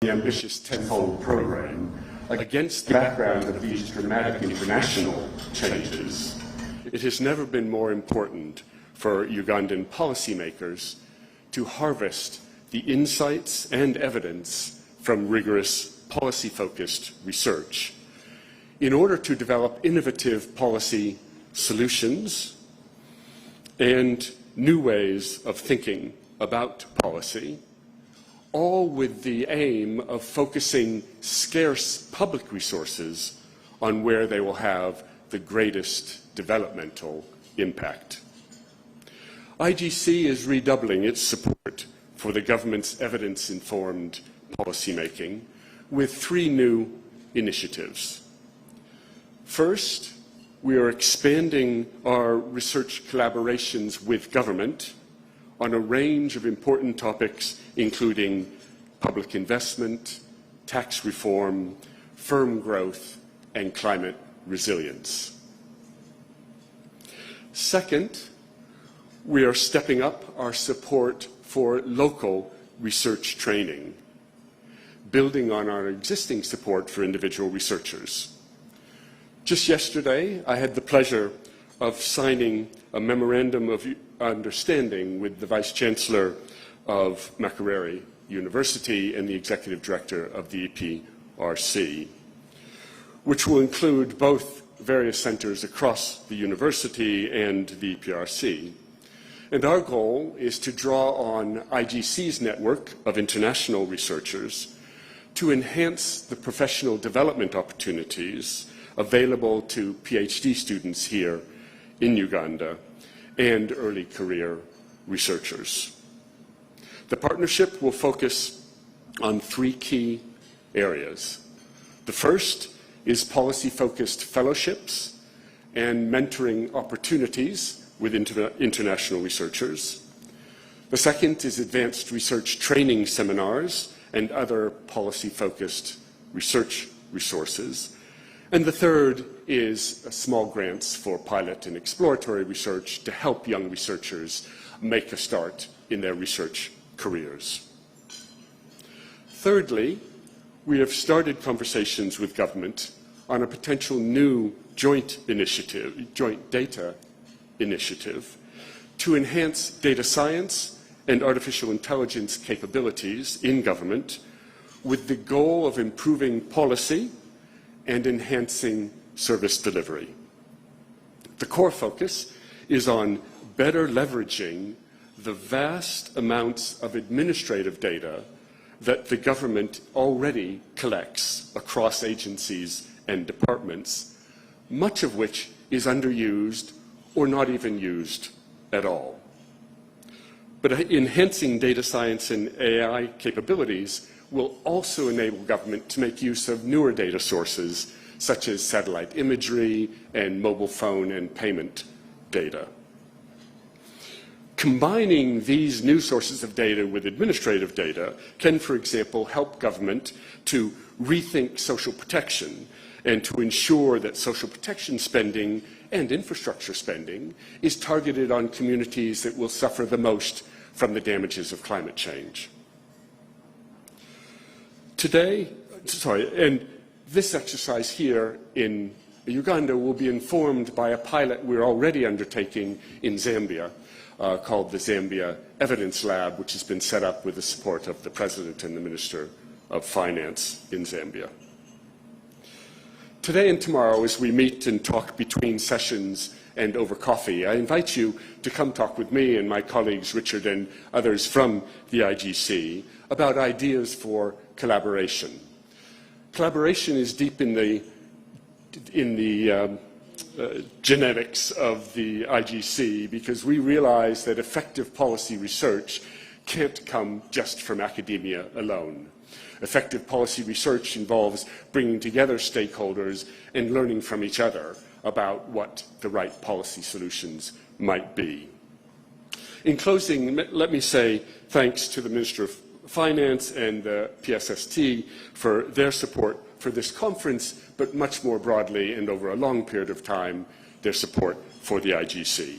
the ambitious tenfold program against the background of these dramatic international changes. It has never been more important for Ugandan policymakers to harvest the insights and evidence from rigorous policy-focused research in order to develop innovative policy solutions and new ways of thinking about policy, all with the aim of focusing scarce public resources on where they will have the greatest developmental impact. IGC is redoubling its support for the government's evidence-informed policymaking with 3 new initiatives. First, we are expanding our research collaborations with government on a range of important topics, including public investment, tax reform, firm growth, and climate resilience. Second, we are stepping up our support for local research training, building on our existing support for individual researchers. Just yesterday, I had the pleasure of signing a memorandum of understanding with the Vice Chancellor of Macroeconomic University and the Executive Director of the EPRC, which will include both various centers across the university and the EPRC. And our goal is to draw on IGC's network of international researchers to enhance the professional development opportunities available to PhD students here in Uganda and early career researchers. The partnership will focus on 3 key areas. The first is policy-focused fellowships and mentoring opportunities with international researchers. The second is advanced research training seminars and other policy-focused research resources. And the third is small grants for pilot and exploratory research to help young researchers make a start in their research careers. Thirdly, we have started conversations with government on a potential new joint data initiative to enhance data science and artificial intelligence capabilities in government with the goal of improving policy and enhancing service delivery. The core focus is on better leveraging the vast amounts of administrative data that the government already collects across agencies and departments, much of which is underused or not even used at all. But enhancing data science and AI capabilities will also enable government to make use of newer data sources such as satellite imagery and mobile phone and payment data. Combining these new sources of data with administrative data can, for example, help government to rethink social protection and to ensure that social protection spending and infrastructure spending is targeted on communities that will suffer the most from the damages of climate change. And this exercise here in Uganda will be informed by a pilot we're already undertaking in Zambia called the Zambia Evidence Lab, which has been set up with the support of the President and the Minister of Finance in Zambia. Today and tomorrow, as we meet and talk between sessions and over coffee, I invite you to come talk with me and my colleagues Richard and others from the IGC about ideas for collaboration. Collaboration is deep in the genetics of the IGC because we realize that effective policy research can't come just from academia alone. Effective policy research involves bringing together stakeholders and learning from each other about what the right policy solutions might be. In closing, let me say thanks to the Minister of Finance and the PSST for their support for this conference, but much more broadly and over a long period of time, their support for the IGC.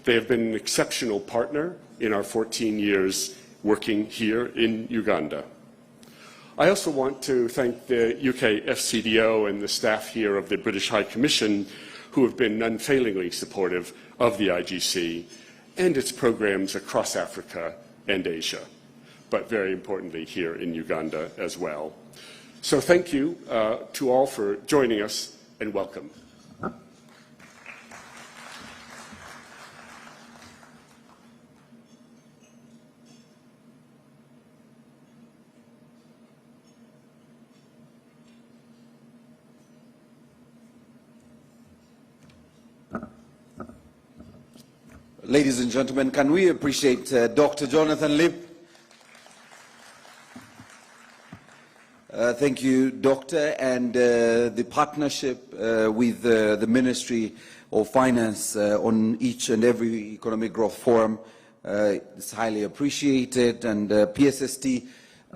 They have been an exceptional partner in our 14 years working here in Uganda. I also want to thank the UK FCDO and the staff here of the British High Commission who have been unfailingly supportive of the IGC and its programs across Africa and Asia, but very importantly here in Uganda as well. So thank you to all for joining us, and welcome. Ladies and gentlemen, can we appreciate Dr. Jonathan Lip? Thank you, Doctor, and the partnership with the Ministry of Finance on each and every Economic Growth Forum is highly appreciated. And PSST,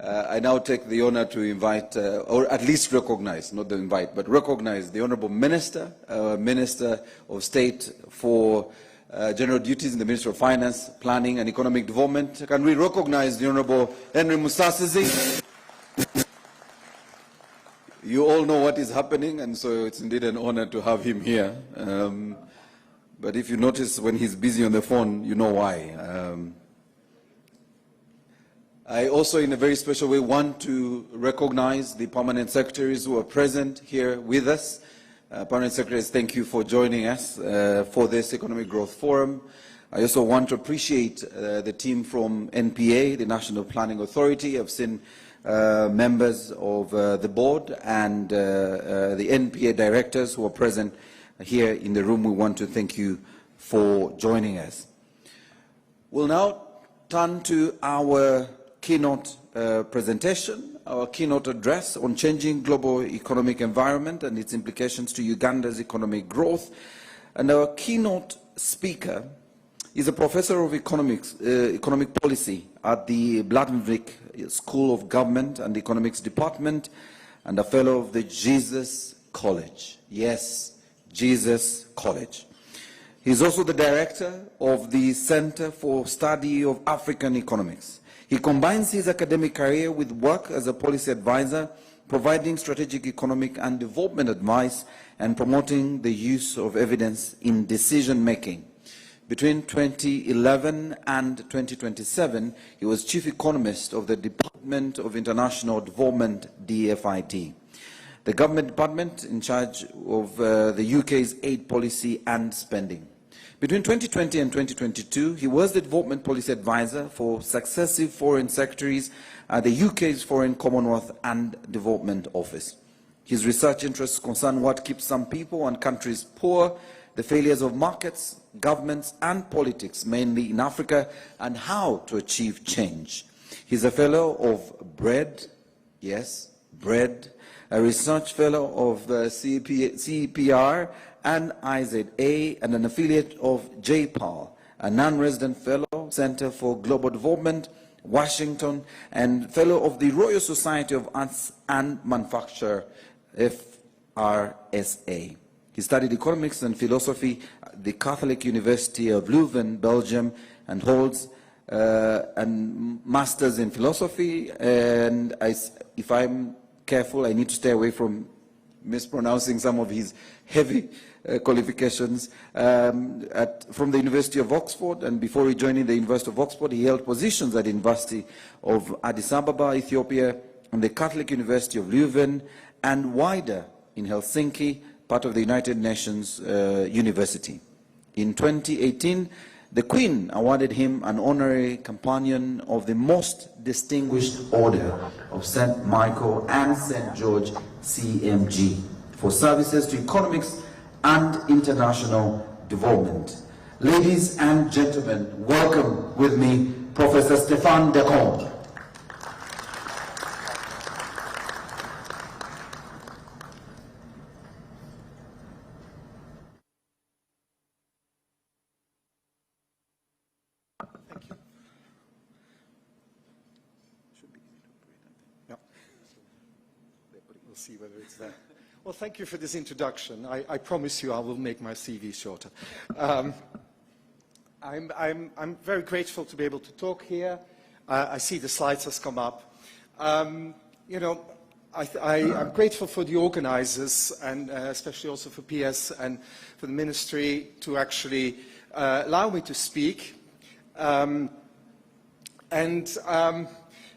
I now take the honor to invite, or at least recognize, not the invite, but recognize the Honorable Minister, Minister of State for General Duties in the Ministry of Finance, Planning and Economic Development. Can we recognize the Honorable Henry Musasizi? You all know what is happening, and so it's indeed an honor to have him here. But if you notice when he's busy on the phone, you know why. I also, in a very special way, want to recognize the permanent secretaries who are present here with us. Permanent secretaries, thank you for joining us for this Economic Growth Forum. I also want to appreciate the team from NPA, the National Planning Authority. I've seen members of the board and the NPA directors who are present here in the room. We want to thank you for joining us. We'll now turn to our keynote presentation, our keynote address on changing global economic environment and its implications to Uganda's economic growth. And our keynote speaker is a professor of economic policy at the Bladensvik School of Government and Economics Department and a fellow of the Jesus College. Yes, Jesus College. He's also the director of the Center for Study of African Economics. He combines his academic career with work as a policy advisor, providing strategic economic and development advice and promoting the use of evidence in decision-making. Between 2011 and 2027, he was chief economist of the Department of International Development, DFID, the government department in charge of the UK's aid policy and spending. Between 2020 and 2022, he was the development policy advisor for successive foreign secretaries at the UK's Foreign Commonwealth and Development Office. His research interests concern what keeps some people and countries poor, the failures of markets, governments and politics, mainly in Africa, and how to achieve change. He's a fellow of BREAD, yes, BREAD, a research fellow of CEPR and IZA, and an affiliate of JPAL, a non-resident fellow, Center for Global Development, Washington, and fellow of the Royal Society of Arts and Manufacture, FRSA. He studied economics and philosophy at the Catholic University of Leuven, Belgium, and holds a master's in philosophy. And if I'm careful, I need to stay away from mispronouncing some of his heavy qualifications from the University of Oxford, and before rejoining the University of Oxford, he held positions at the University of Addis Ababa, Ethiopia, and the Catholic University of Leuven, and wider in Helsinki, part of the United Nations University. In 2018, the Queen awarded him an honorary companion of the Most Distinguished Order of St. Michael and St. George, CMG, for services to economics and international development. Ladies and gentlemen, welcome with me Professor Stéphane Decombe. Thank you. Should be easy to operate, I think. Yeah. We'll see whether it's there. Well, thank you for this introduction. I promise you I will make my CV shorter. I'm very grateful to be able to talk here. I see the slides has come up. you know, I'm grateful for the organizers and especially also for PS and for the ministry to actually allow me to speak. You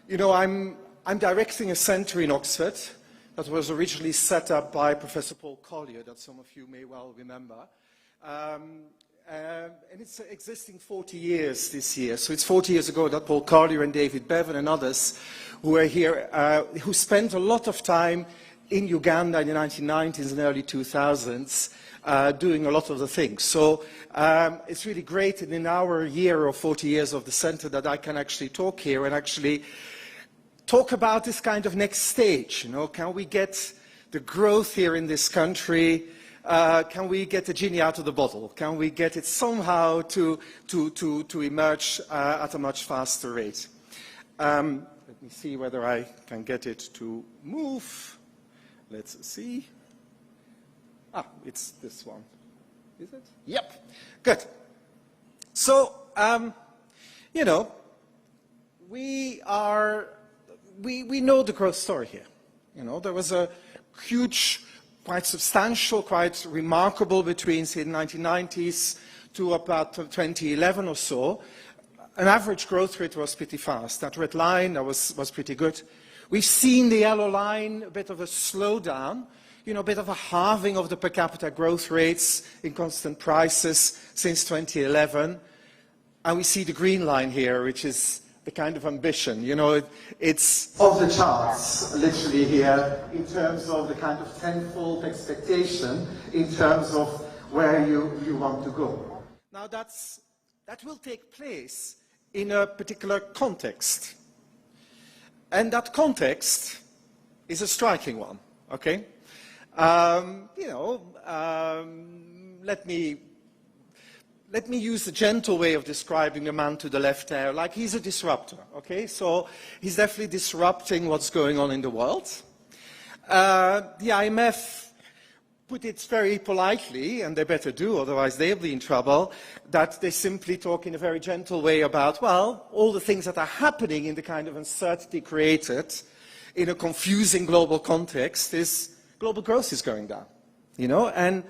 know, I'm directing a center in Oxford that was originally set up by Professor Paul Collier, that some of you may well remember. And it's existing 40 years this year. So it's 40 years ago that Paul Collier and David Bevan and others who were here, who spent a lot of time in Uganda in the 1990s and early 2000s doing a lot of the things. So it's really great in our year of 40 years of the center that I can actually talk here and actually talk about this kind of next stage. You know, can we get the growth here in this country? Can we get the genie out of the bottle? Can we get it somehow to emerge at a much faster rate? Let me see whether I can get it to move. Let's see. Ah, it's this one. Is it? Yep. Good. So, you know, we know the growth story here. You know, there was a huge, quite substantial, quite remarkable between, say, the 1990s to about 2011 or so. An average growth rate was pretty fast. That red line was pretty good. We've seen the yellow line, a bit of a slowdown, you know, a bit of a halving of the per capita growth rates in constant prices since 2011. And we see the green line here, which is the kind of ambition, you know, it's off the charts, literally here, in terms of the kind of tenfold expectation in terms of where you want to go. Now that will take place in a particular context. And that context is a striking one, okay? You know, let me use a gentle way of describing the man to the left there, like he's a disruptor, okay? So he's definitely disrupting what's going on in the world. The IMF put it very politely, and they better do, otherwise they'll be in trouble, that they simply talk in a very gentle way about, well, all the things that are happening in the kind of uncertainty created in a confusing global context is global growth is going down, you know, and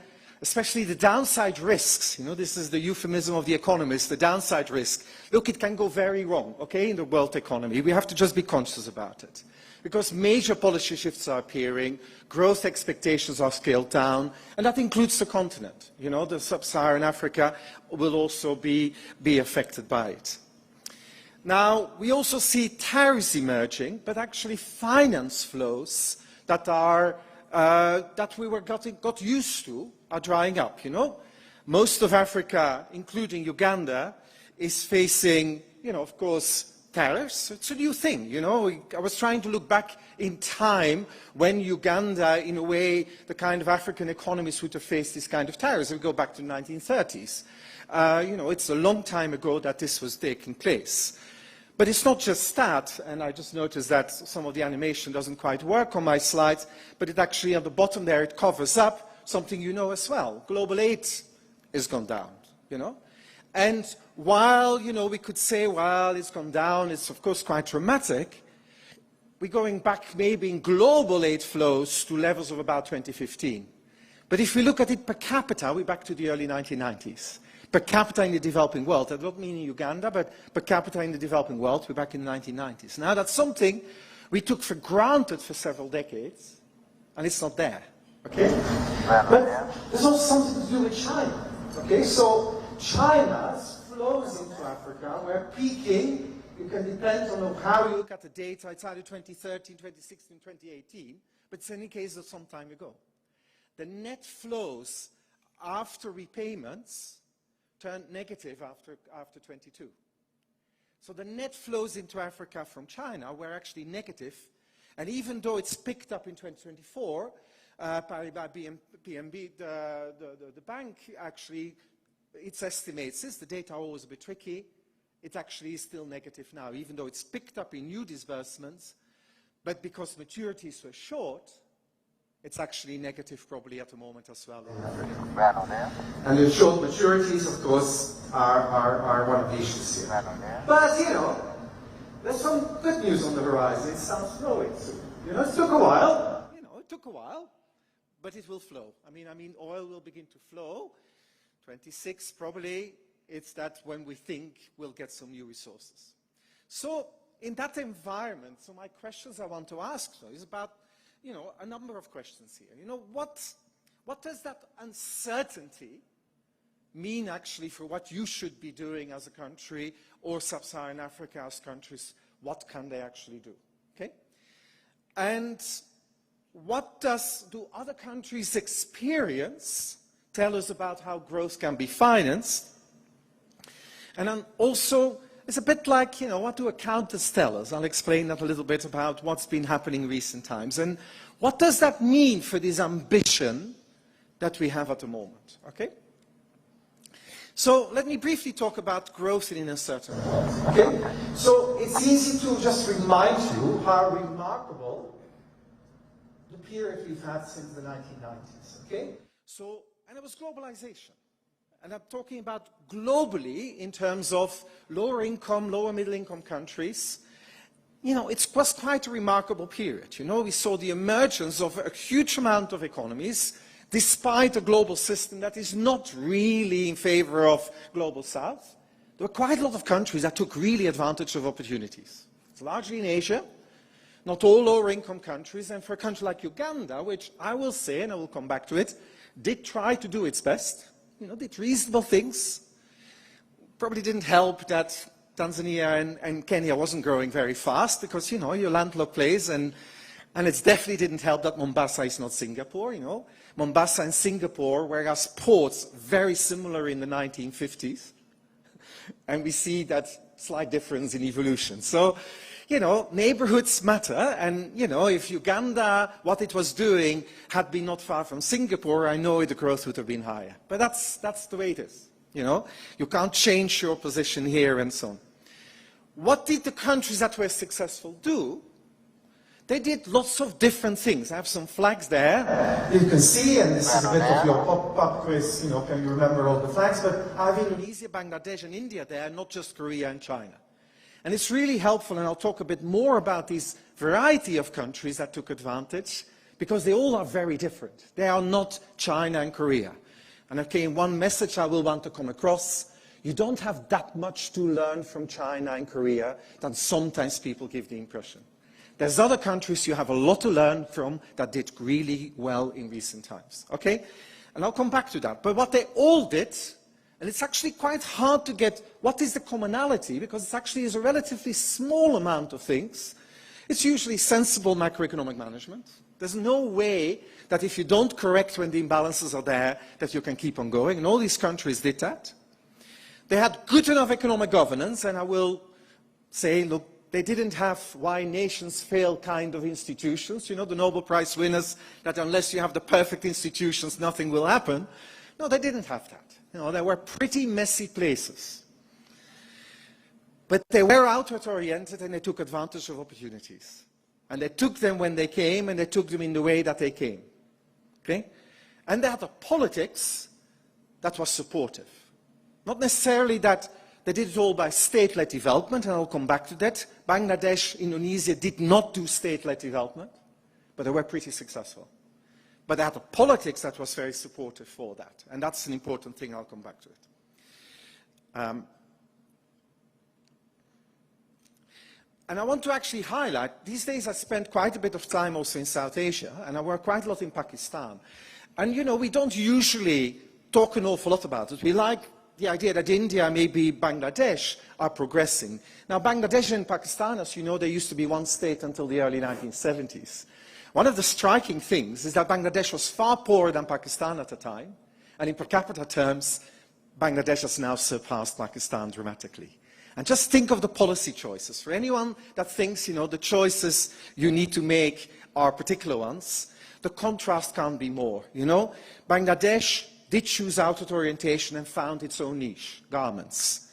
especially the downside risks, you know, this is the euphemism of the economists, the downside risk. Look, it can go very wrong, okay, in the world economy. We have to just be conscious about it. Because major policy shifts are appearing, growth expectations are scaled down, and that includes the continent. You know, the sub-Saharan Africa will also be affected by it. Now, we also see tariffs emerging, but actually finance flows that are that we got used to are drying up, you know. Most of Africa, including Uganda, is facing, you know, of course, tariffs. It's a new thing, you know. I was trying to look back in time when Uganda, in a way, the kind of African economies would have faced this kind of tariffs. We go back to the 1930s. You know, it's a long time ago that this was taking place. But it's not just that, and I just noticed that some of the animation doesn't quite work on my slides, but it actually, at the bottom there, it covers up something you know as well. Global aid has gone down, you know. And while, you know, we could say, well, it's gone down, it's of course quite dramatic, we're going back maybe in global aid flows to levels of about 2015. But if we look at it per capita, we're back to the early 1990s. Per capita in the developing world, that doesn't mean in Uganda, but per capita in the developing world, we're back in the 1990s. Now that's something we took for granted for several decades, and it's not there, okay? But there's also something to do with China, okay? So China's flows into Africa were peaking. You can depend on how you look at the data. It's either 2013, 2016, 2018, but it's in any case of some time ago. The net flows after repayments turned negative after 22. So the net flows into Africa from China were actually negative, and even though it's picked up in 2024, Paribas PNB, the bank actually, its estimates is, the data are always a bit tricky, it actually is still negative now, even though it's picked up in new disbursements, but because maturities were short, it's actually negative probably at the moment as well. And the short maturities, of course, are one of the issues here. But, you know, there's some good news on the horizon. It starts growing soon. You know, it took a while. You know, it took a while, but it will flow. I mean, oil will begin to flow. 26 probably. It's that when we think we'll get some new resources. So in that environment, so my questions I want to ask though is about, you know, a number of questions here. You know, what does that uncertainty mean actually for what you should be doing as a country or sub-Saharan Africa as countries? What can they actually do? Okay? And what do other countries' experience tell us about how growth can be financed? And then also, it's a bit like, you know, what do accountants tell us? I'll explain that a little bit about what's been happening in recent times. And what does that mean for this ambition that we have at the moment? Okay? So let me briefly talk about growth in a certain way. Okay? So it's easy to just remind you how remarkable the period we've had since the 1990s. Okay? So, and it was globalization. And I'm talking about globally in terms of lower income, lower middle income countries. You know, it was quite a remarkable period. You know, we saw the emergence of a huge amount of economies despite a global system that is not really in favor of global south. There were quite a lot of countries that took really advantage of opportunities. It's largely in Asia, not all lower income countries, and for a country like Uganda, which I will say, and I will come back to it, did try to do its best. You know, did reasonable things. Probably didn't help that Tanzania and Kenya wasn't growing very fast because, you know, you're landlocked place, and it definitely didn't help that Mombasa is not Singapore, you know. Mombasa and Singapore, whereas ports very similar in the 1950s, and we see that slight difference in evolution. So, you know, neighborhoods matter, and, you know, if Uganda, what it was doing, had been not far from Singapore, I know the growth would have been higher. But that's the way it is, you know. You can't change your position here and so on. What did the countries that were successful do? They did lots of different things. I have some flags there. You can see, and this is a bit of your pop quiz, you know, can you remember all the flags? But I have Indonesia, Bangladesh, and India there, not just Korea and China. And it's really helpful, and I'll talk a bit more about this variety of countries that took advantage, because they all are very different. They are not China and Korea. And okay, one message I will want to come across, you don't have that much to learn from China and Korea than sometimes people give the impression. There's other countries you have a lot to learn from that did really well in recent times. Okay? And I'll come back to that. But what they all did, and it's actually quite hard to get what is the commonality, because it actually is a relatively small amount of things. It's usually sensible macroeconomic management. There's no way that if you don't correct when the imbalances are there, that you can keep on going. And all these countries did that. They had good enough economic governance, and I will say, look, they didn't have why nations fail kind of institutions. You know, the Nobel Prize winners, that unless you have the perfect institutions, nothing will happen. No, they didn't have that. You know, they were pretty messy places. But they were outward-oriented, and they took advantage of opportunities. And they took them when they came, and they took them in the way that they came. Okay? And they had a politics that was supportive. Not necessarily that they did it all by state-led development, and I'll come back to that. Bangladesh, Indonesia did not do state-led development, but they were pretty successful. But they had a politics that was very supportive for that, and that's an important thing. I'll come back to it. And I want to actually highlight, these days I spend quite a bit of time also in South Asia, and I work quite a lot in Pakistan. And, you know, we don't usually talk an awful lot about it. We like the idea that India, maybe Bangladesh, are progressing. Now, Bangladesh and Pakistan, as you know, they used to be one state until the early 1970s. One of the striking things is that Bangladesh was far poorer than Pakistan at the time, and in per capita terms, Bangladesh has now surpassed Pakistan dramatically. And just think of the policy choices. For anyone that thinks, you know, the choices you need to make are particular ones, the contrast can't be more, you know. Bangladesh did choose outward orientation and found its own niche, garments,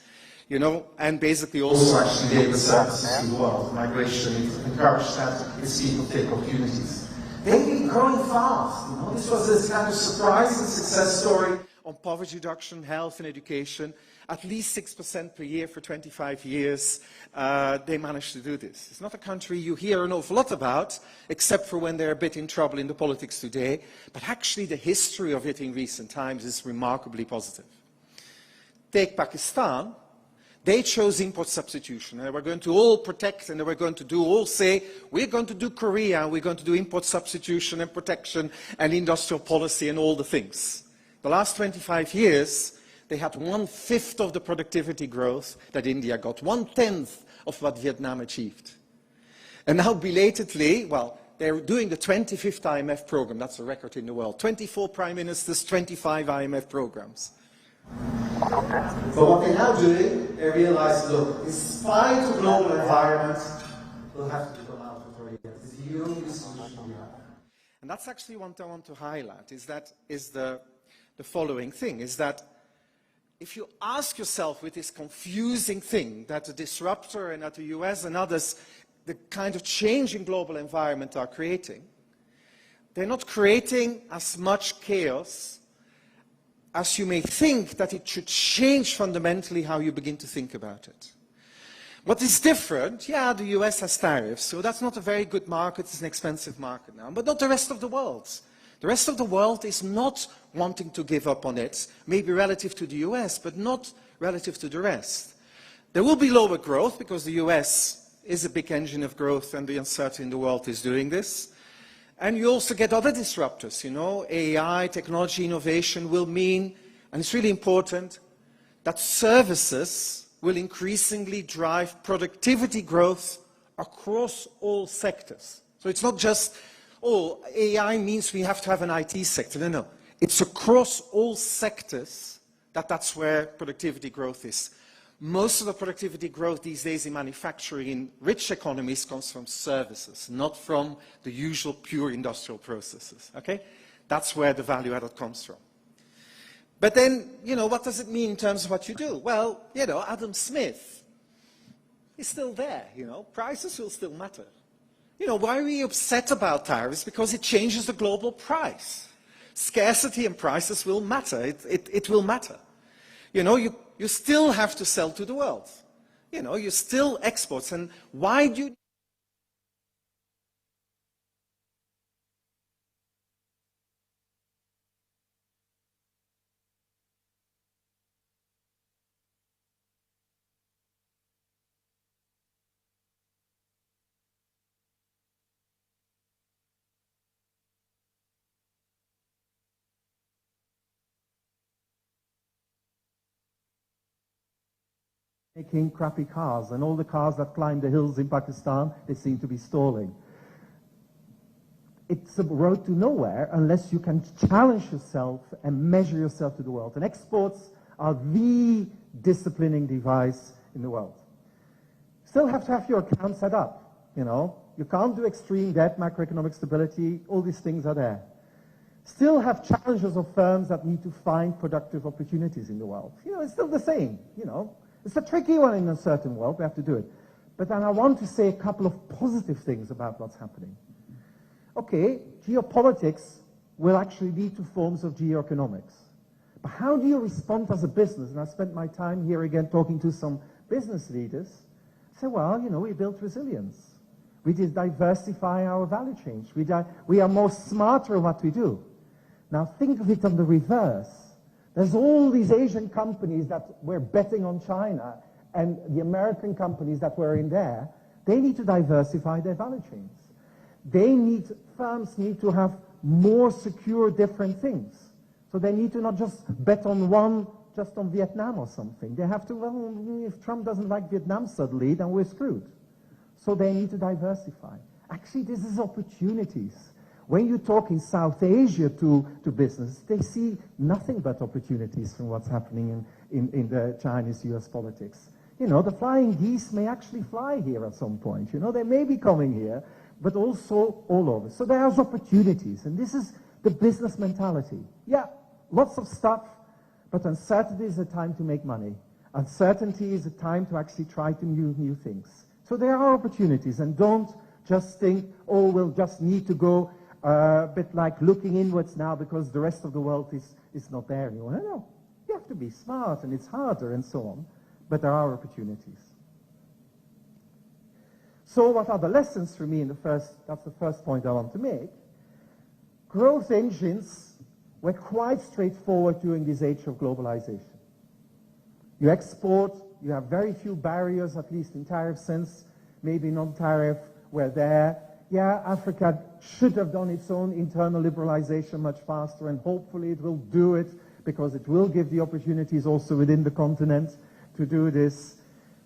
you know, and basically also actually gave the services to the world, migration, encouraged that its people take opportunities. They've been growing fast, you know. This was this kind of surprising success story on poverty reduction, health and education. at least 6% per year for 25 years, they managed to do this. It's not a country you hear an awful lot about, except for when they're a bit in trouble in the politics today. But actually, the history of it in recent times is remarkably positive. Take Pakistan. They chose import substitution. They were going to all protect, and they were going to all say, we're going to do Korea, we're going to do import substitution and protection and industrial policy and all the things. The last 25 years, they had 1/5 of the productivity growth that India got, 1/10 of what Vietnam achieved. And now belatedly, well, they're doing the 25th IMF program. That's a record in the world. 24 prime ministers, 25 IMF programs. So what they're now doing, they realize, look, despite the global environment, we'll have to come out of Korea. This is the only solution we have. And that's actually what I want to highlight, is the following thing, is that if you ask yourself with this confusing thing that the disruptor and that the US and others, the kind of change in global environment are creating, they're not creating as much chaos as you may think that it should change fundamentally how you begin to think about it. What is different, yeah, the US has tariffs, so that's not a very good market, it's an expensive market now, but not the rest of the world. The rest of the world is not wanting to give up on it, maybe relative to the US, but not relative to the rest. There will be lower growth because the US is a big engine of growth and the uncertainty in the world is doing this. And you also get other disruptors, you know, AI, technology, innovation will mean, and it's really important, that services will increasingly drive productivity growth across all sectors. So it's not just, oh, AI means we have to have an IT sector. No, no. It's across all sectors that's where productivity growth is. Most of the productivity growth these days in manufacturing in rich economies comes from services, not from the usual pure industrial processes, okay? That's where the value added comes from. But then, you know, what does it mean in terms of what you do? Well, you know, Adam Smith is still there, you know, prices will still matter. You know, why are we upset about tariffs? Because it changes the global price. Scarcity and prices will matter, it will matter. You know, you still have to sell to the world. You know, you still exports. And why do you making crappy cars, and all the cars that climb the hills in Pakistan, they seem to be stalling. It's a road to nowhere unless you can challenge yourself and measure yourself to the world. And exports are the disciplining device in the world. Still have to have your account set up, you know. You can't do extreme debt, macroeconomic stability, all these things are there. Still have challenges of firms that need to find productive opportunities in the world. You know, it's still the same, you know. It's a tricky one in a certain world, we have to do it. But then I want to say a couple of positive things about what's happening. Okay, geopolitics will actually lead to forms of geoeconomics. But how do you respond as a business? And I spent my time here again talking to some business leaders. I say, well, you know, we built resilience. We did diversify our value chains. We are more smarter in what we do. Now think of it on the reverse. There's all these Asian companies that were betting on China, and the American companies that were in there, they need to diversify their value chains. Firms need to have more secure different things. So they need to not just bet on one, just on Vietnam or something. They have to, well, if Trump doesn't like Vietnam suddenly, then we're screwed. So they need to diversify. Actually, this is opportunities. When you talk in South Asia to business, they see nothing but opportunities from what's happening in the Chinese-US politics. You know, the flying geese may actually fly here at some point. You know, they may be coming here, but also all over. So there's opportunities, and this is the business mentality. Yeah, lots of stuff, but uncertainty is a time to make money. Uncertainty is a time to actually try to new things. So there are opportunities, and don't just think, oh, we'll just need to go a bit like looking inwards now because the rest of the world is not there anymore. No, yeah, have to be smart, and it's harder, and so on. But there are opportunities. So what are the lessons for me that's the first point I want to make. Growth engines were quite straightforward during this age of globalization. You export, you have very few barriers, at least in tariff sense, maybe non-tariff were there. Yeah, Africa should have done its own internal liberalization much faster, and hopefully it will do it, because it will give the opportunities also within the continent to do this.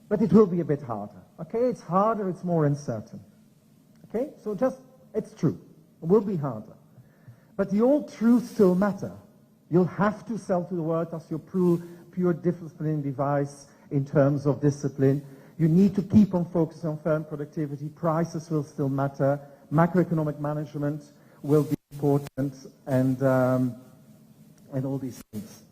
But it will be a bit harder. Okay, it's harder, it's more uncertain. Okay, so it's true. It will be harder. But the old truths still matter. You'll have to sell to the world as your pure disciplining device in terms of discipline. You need to keep on focusing on firm productivity. Prices will still matter. Macroeconomic management will be important, and all these things.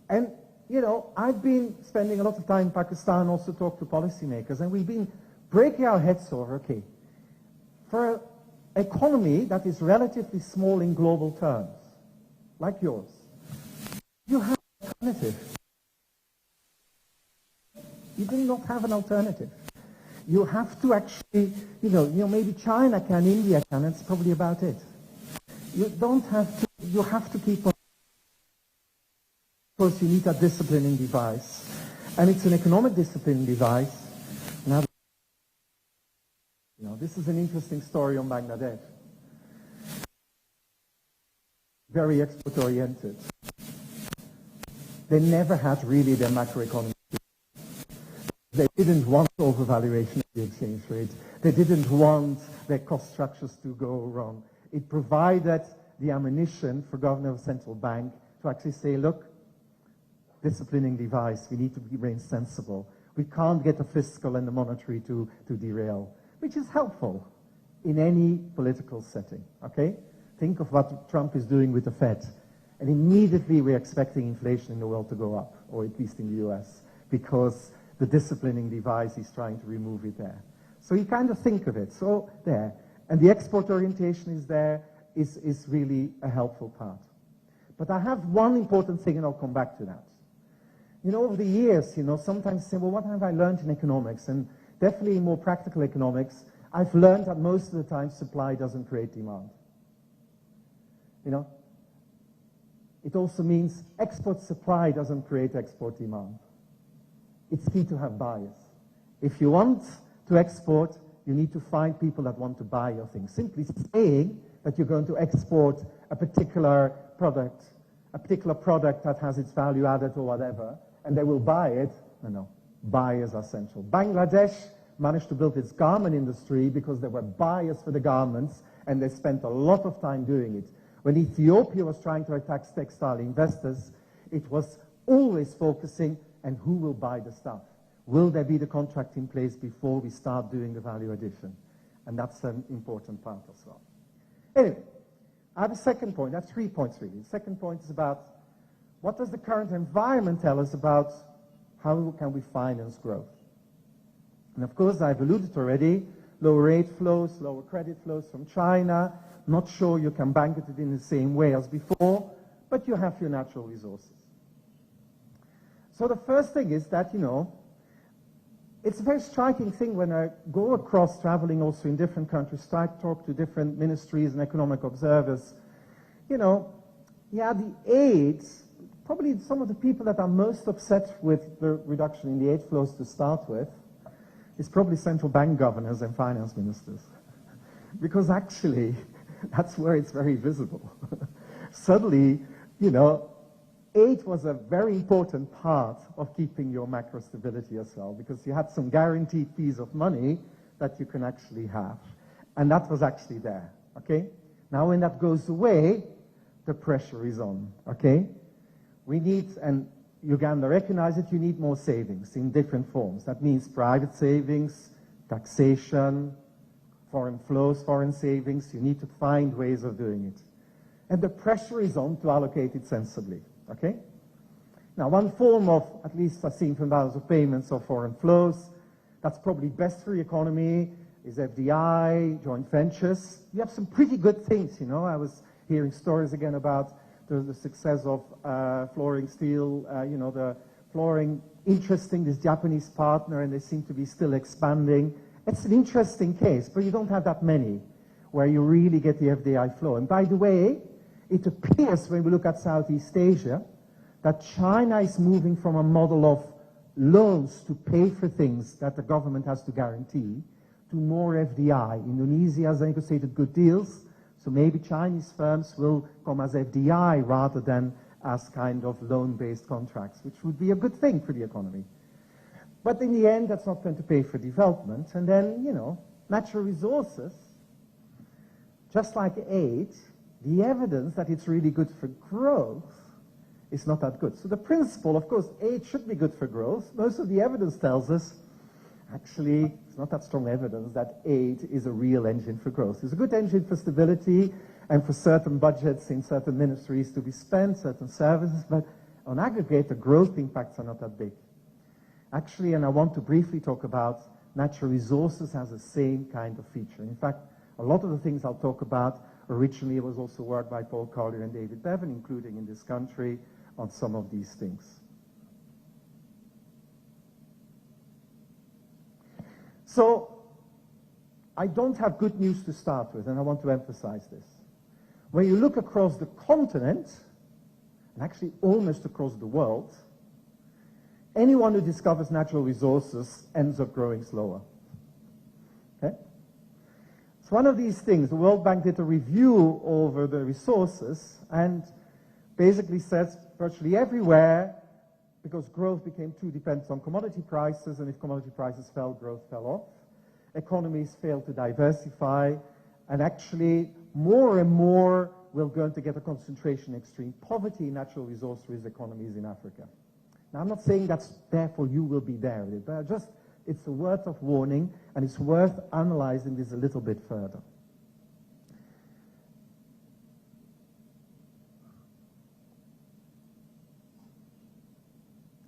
And, you know, I've been spending a lot of time in Pakistan, also talk to policymakers, and we've been breaking our heads over, okay, for an economy that is relatively small in global terms, like yours, you have an alternative. You do not have an alternative. You have to actually, you know, maybe China can, India can, it's probably about it. You don't have to, you have to keep on. Of course, you need a disciplining device. And it's an economic disciplining device. Now, you know, this is an interesting story on Bangladesh. Very export-oriented. They never had really their macroeconomy. They didn't want overvaluation of the exchange rate. They didn't want their cost structures to go wrong. It provided the ammunition for governor of central bank to actually say, look, disciplining device, we need to remain sensible. We can't get the fiscal and the monetary to derail, which is helpful in any political setting, okay? Think of what Trump is doing with the Fed. And immediately we're expecting inflation in the world to go up, or at least in the US, because the disciplining device is trying to remove it there. So you kind of think of it, so there. And the export orientation is there, is really a helpful part. But I have one important thing, and I'll come back to that. You know, over the years, you know, sometimes say, well, what have I learned in economics? And definitely in more practical economics, I've learned that most of the time supply doesn't create demand. You know? It also means export supply doesn't create export demand. It's key to have buyers. If you want to export, you need to find people that want to buy your things. Simply saying that you're going to export a particular product that has its value added or whatever, and they will buy it, no, buyers are central. Bangladesh managed to build its garment industry because there were buyers for the garments, and they spent a lot of time doing it. When Ethiopia was trying to attack textile investors, it was always focusing on who will buy the stuff. Will there be the contract in place before we start doing the value addition? And that's an important part as well. Anyway, I have a second point. I have 3 points really. The second point is about what does the current environment tell us about how can we finance growth? And of course, I've alluded already, lower rate flows, lower credit flows from China. Not sure you can bank it in the same way as before, but you have your natural resources. So the first thing is that, you know, it's a very striking thing when I go across traveling also in different countries, talk to different ministries and economic observers. You know, yeah, the aids, probably some of the people that are most upset with the reduction in the aid flows to start with is probably central bank governors and finance ministers. Because actually, that's where it's very visible. Suddenly, you know, aid was a very important part of keeping your macro stability as well, because you had some guaranteed piece of money that you can actually have. And that was actually there, okay? Now when that goes away, the pressure is on, okay? We need, and Uganda recognizes it, you need more savings in different forms. That means private savings, taxation, foreign flows, foreign savings. You need to find ways of doing it. And the pressure is on to allocate it sensibly. Okay? Now, one form of, at least I've seen from balance of payments or foreign flows, that's probably best for the economy, is FDI, joint ventures. You have some pretty good things, you know. I was hearing stories again about the success of flooring steel, you know, the flooring, interesting, this Japanese partner, and they seem to be still expanding. It's an interesting case, but you don't have that many where you really get the FDI flow. And by the way, it appears when we look at Southeast Asia that China is moving from a model of loans to pay for things that the government has to guarantee to more FDI. Indonesia has negotiated good deals, so maybe Chinese firms will come as FDI rather than as kind of loan-based contracts, which would be a good thing for the economy. But in the end, that's not going to pay for development. And then, you know, natural resources, just like aid, the evidence that it's really good for growth is not that good. So the principle, of course, aid should be good for growth. Most of the evidence tells us, actually, it's not that strong evidence that aid is a real engine for growth. It's a good engine for stability and for certain budgets in certain ministries to be spent, certain services, but on aggregate, the growth impacts are not that big. Actually, and I want to briefly talk about natural resources has the same kind of feature. In fact, a lot of the things I'll talk about originally was also work by Paul Collier and David Bevan, including in this country, on some of these things. So, I don't have good news to start with, and I want to emphasize this. When you look across the continent, and actually almost across the world, anyone who discovers natural resources ends up growing slower. Okay? It's one of these things. The World Bank did a review over the resources and basically says virtually everywhere, because growth became too dependent on commodity prices, and if commodity prices fell, growth fell off. Economies failed to diversify, and actually more and more we're going to get a concentration in extreme poverty in natural resource-rich economies in Africa. Now, I'm not saying that's therefore you will be there with it, but just it's a word of warning, and it's worth analyzing this a little bit further.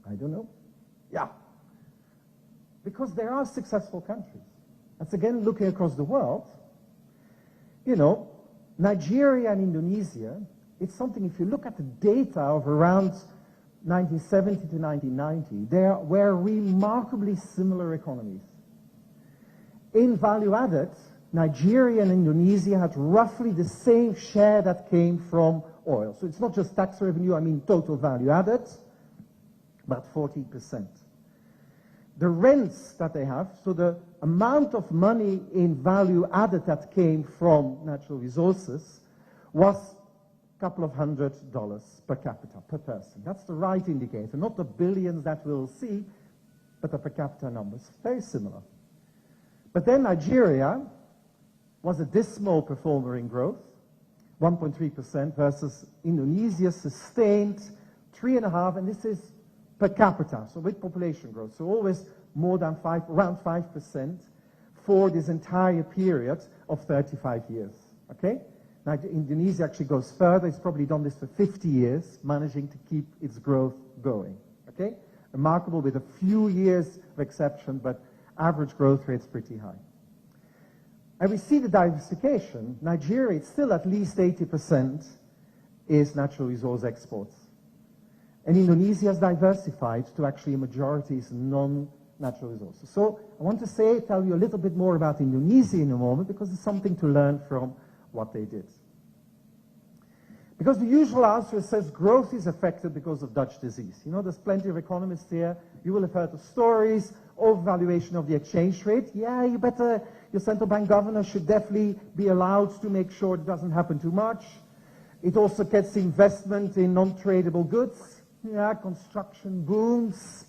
I don't know. Yeah. Because there are successful countries. That's again looking across the world. You know, Nigeria and Indonesia, it's something, if you look at the data of around 1970 to 1990, they were remarkably similar economies. In value added, Nigeria and Indonesia had roughly the same share that came from oil. So it's not just tax revenue, I mean total value added, about 40%. The rents that they have, so the amount of money in value added that came from natural resources was a couple of $100 per capita, per person. That's the right indicator, not the billions that we'll see, but the per capita numbers, very similar. But then Nigeria was a dismal performer in growth, 1.3% versus Indonesia sustained 3.5%, and this is per capita, so with population growth, so always more than around 5% for this entire period of 35 years, okay? Now, Indonesia actually goes further. It's probably done this for 50 years, managing to keep its growth going, okay? Remarkable with a few years of exception, but average growth rate's pretty high. And we see the diversification. Nigeria, it's still at least 80% is natural resource exports. And Indonesia has diversified to actually a majority is non-natural resources. So I want to tell you a little bit more about Indonesia in a moment, because it's something to learn from what they did. Because the usual answer says growth is affected because of Dutch disease. You know, there's plenty of economists here. You will have heard the stories, overvaluation of the exchange rate. Yeah, your central bank governor should definitely be allowed to make sure it doesn't happen too much. It also gets investment in non-tradable goods. Yeah, construction booms.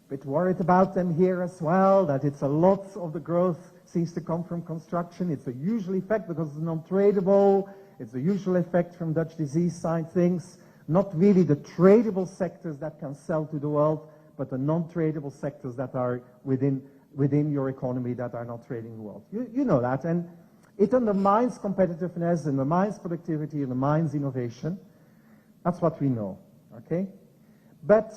Bit worried about them here as well, that it's a lot of the growth seems to come from construction. It's a usual effect because it's non-tradable. It's a usual effect from Dutch disease side things. Not really the tradable sectors that can sell to the world, but the non-tradable sectors that are within your economy that are not trading the world. You know that, and it undermines competitiveness, undermines productivity, undermines innovation. That's what we know. Okay, but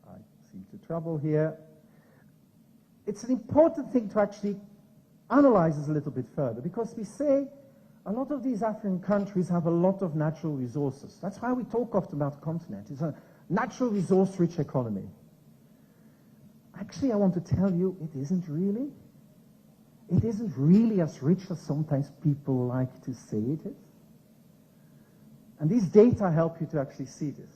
I seem to trouble here. It's an important thing to actually analyze this a little bit further, because we say a lot of these African countries have a lot of natural resources. That's why we talk often about the continent. It's a natural resource-rich economy. Actually, I want to tell you, it isn't really. It isn't really as rich as sometimes people like to say it is. And these data help you to actually see this.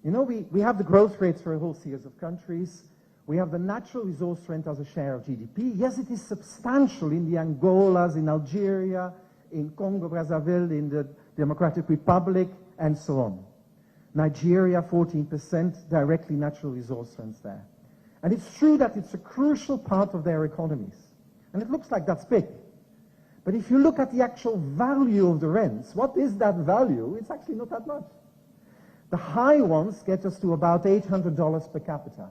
You know, we have the growth rates for a whole series of countries. We have the natural resource rent as a share of GDP. Yes, it is substantial in the Angolas, in Algeria, in Congo, Brazzaville, in the Democratic Republic, and so on. Nigeria, 14%, directly natural resource rents there. And it's true that it's a crucial part of their economies. And it looks like that's big. But if you look at the actual value of the rents, what is that value? It's actually not that much. The high ones get us to about $800 per capita.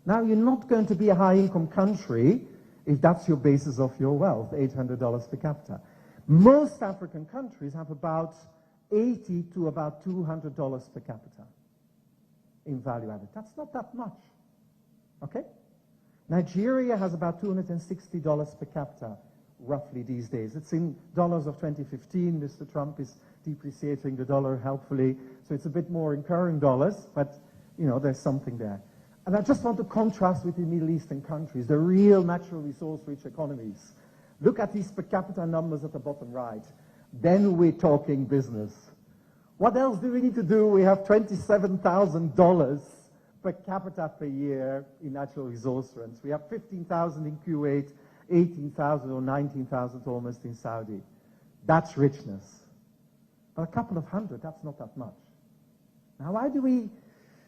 Now, you're not going to be a high-income country if that's your basis of your wealth, $800 per capita. Most African countries have about $80 to about $200 per capita in value added. That's not that much, okay? Nigeria has about $260 per capita, roughly these days. It's in dollars of 2015. Mr. Trump is depreciating the dollar helpfully, so it's a bit more in current dollars, but, you know, there's something there. And I just want to contrast with the Middle Eastern countries, the real natural resource-rich economies. Look at these per capita numbers at the bottom right. Then we're talking business. What else do we need to do? We have $27,000 per capita per year in natural resource rents. We have 15,000 in Kuwait, 18,000 or 19,000 almost in Saudi. That's richness. But a couple of hundred, that's not that much. Now, why do we,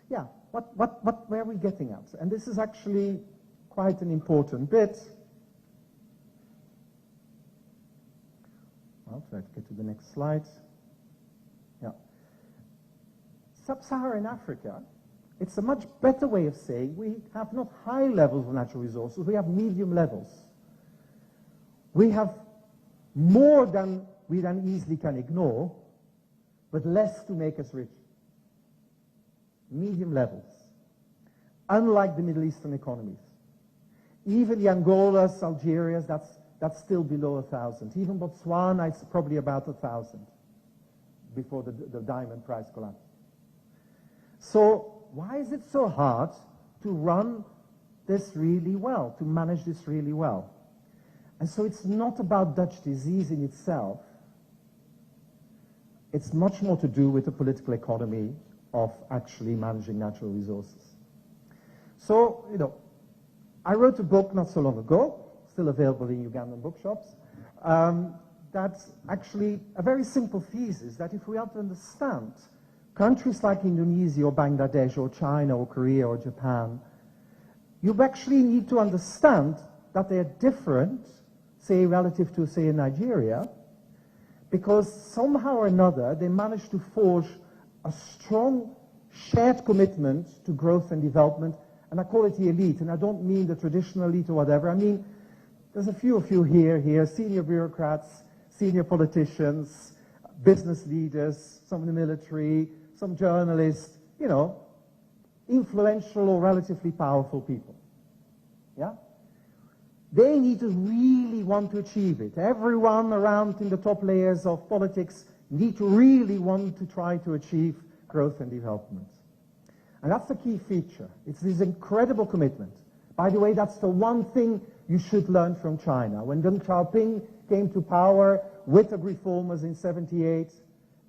where are we getting at? And this is actually quite an important bit. I'll try to get to the next slide. Yeah. Sub-Saharan Africa, it's a much better way of saying we have not high levels of natural resources, we have medium levels. We have more than we then easily can ignore, but less to make us rich. Medium levels. Unlike the Middle Eastern economies. Even the Angolas, Algerias, that's still below 1,000. Even Botswana, it's probably about 1,000 before the diamond price collapsed. So why is it so hard to run this really well, to manage this really well? And so it's not about Dutch disease in itself. It's much more to do with the political economy of actually managing natural resources. So, you know, I wrote a book not so long ago, still available in Ugandan bookshops, that's actually a very simple thesis that if we have to understand countries like Indonesia or Bangladesh or China or Korea or Japan, you actually need to understand that they are different, say, relative to, say, Nigeria, because somehow or another they managed to forge a strong shared commitment to growth and development, and I call it the elite, and I don't mean the traditional elite or whatever. I mean, there's a few of you here, senior bureaucrats, senior politicians, business leaders, some in the military, some journalists, you know, influential or relatively powerful people. Yeah? They need to really want to achieve it. Everyone around in the top layers of politics need to really want to try to achieve growth and development. And that's the key feature. It's this incredible commitment. By the way, that's the one thing you should learn from China. When Deng Xiaoping came to power with the reformers in '78,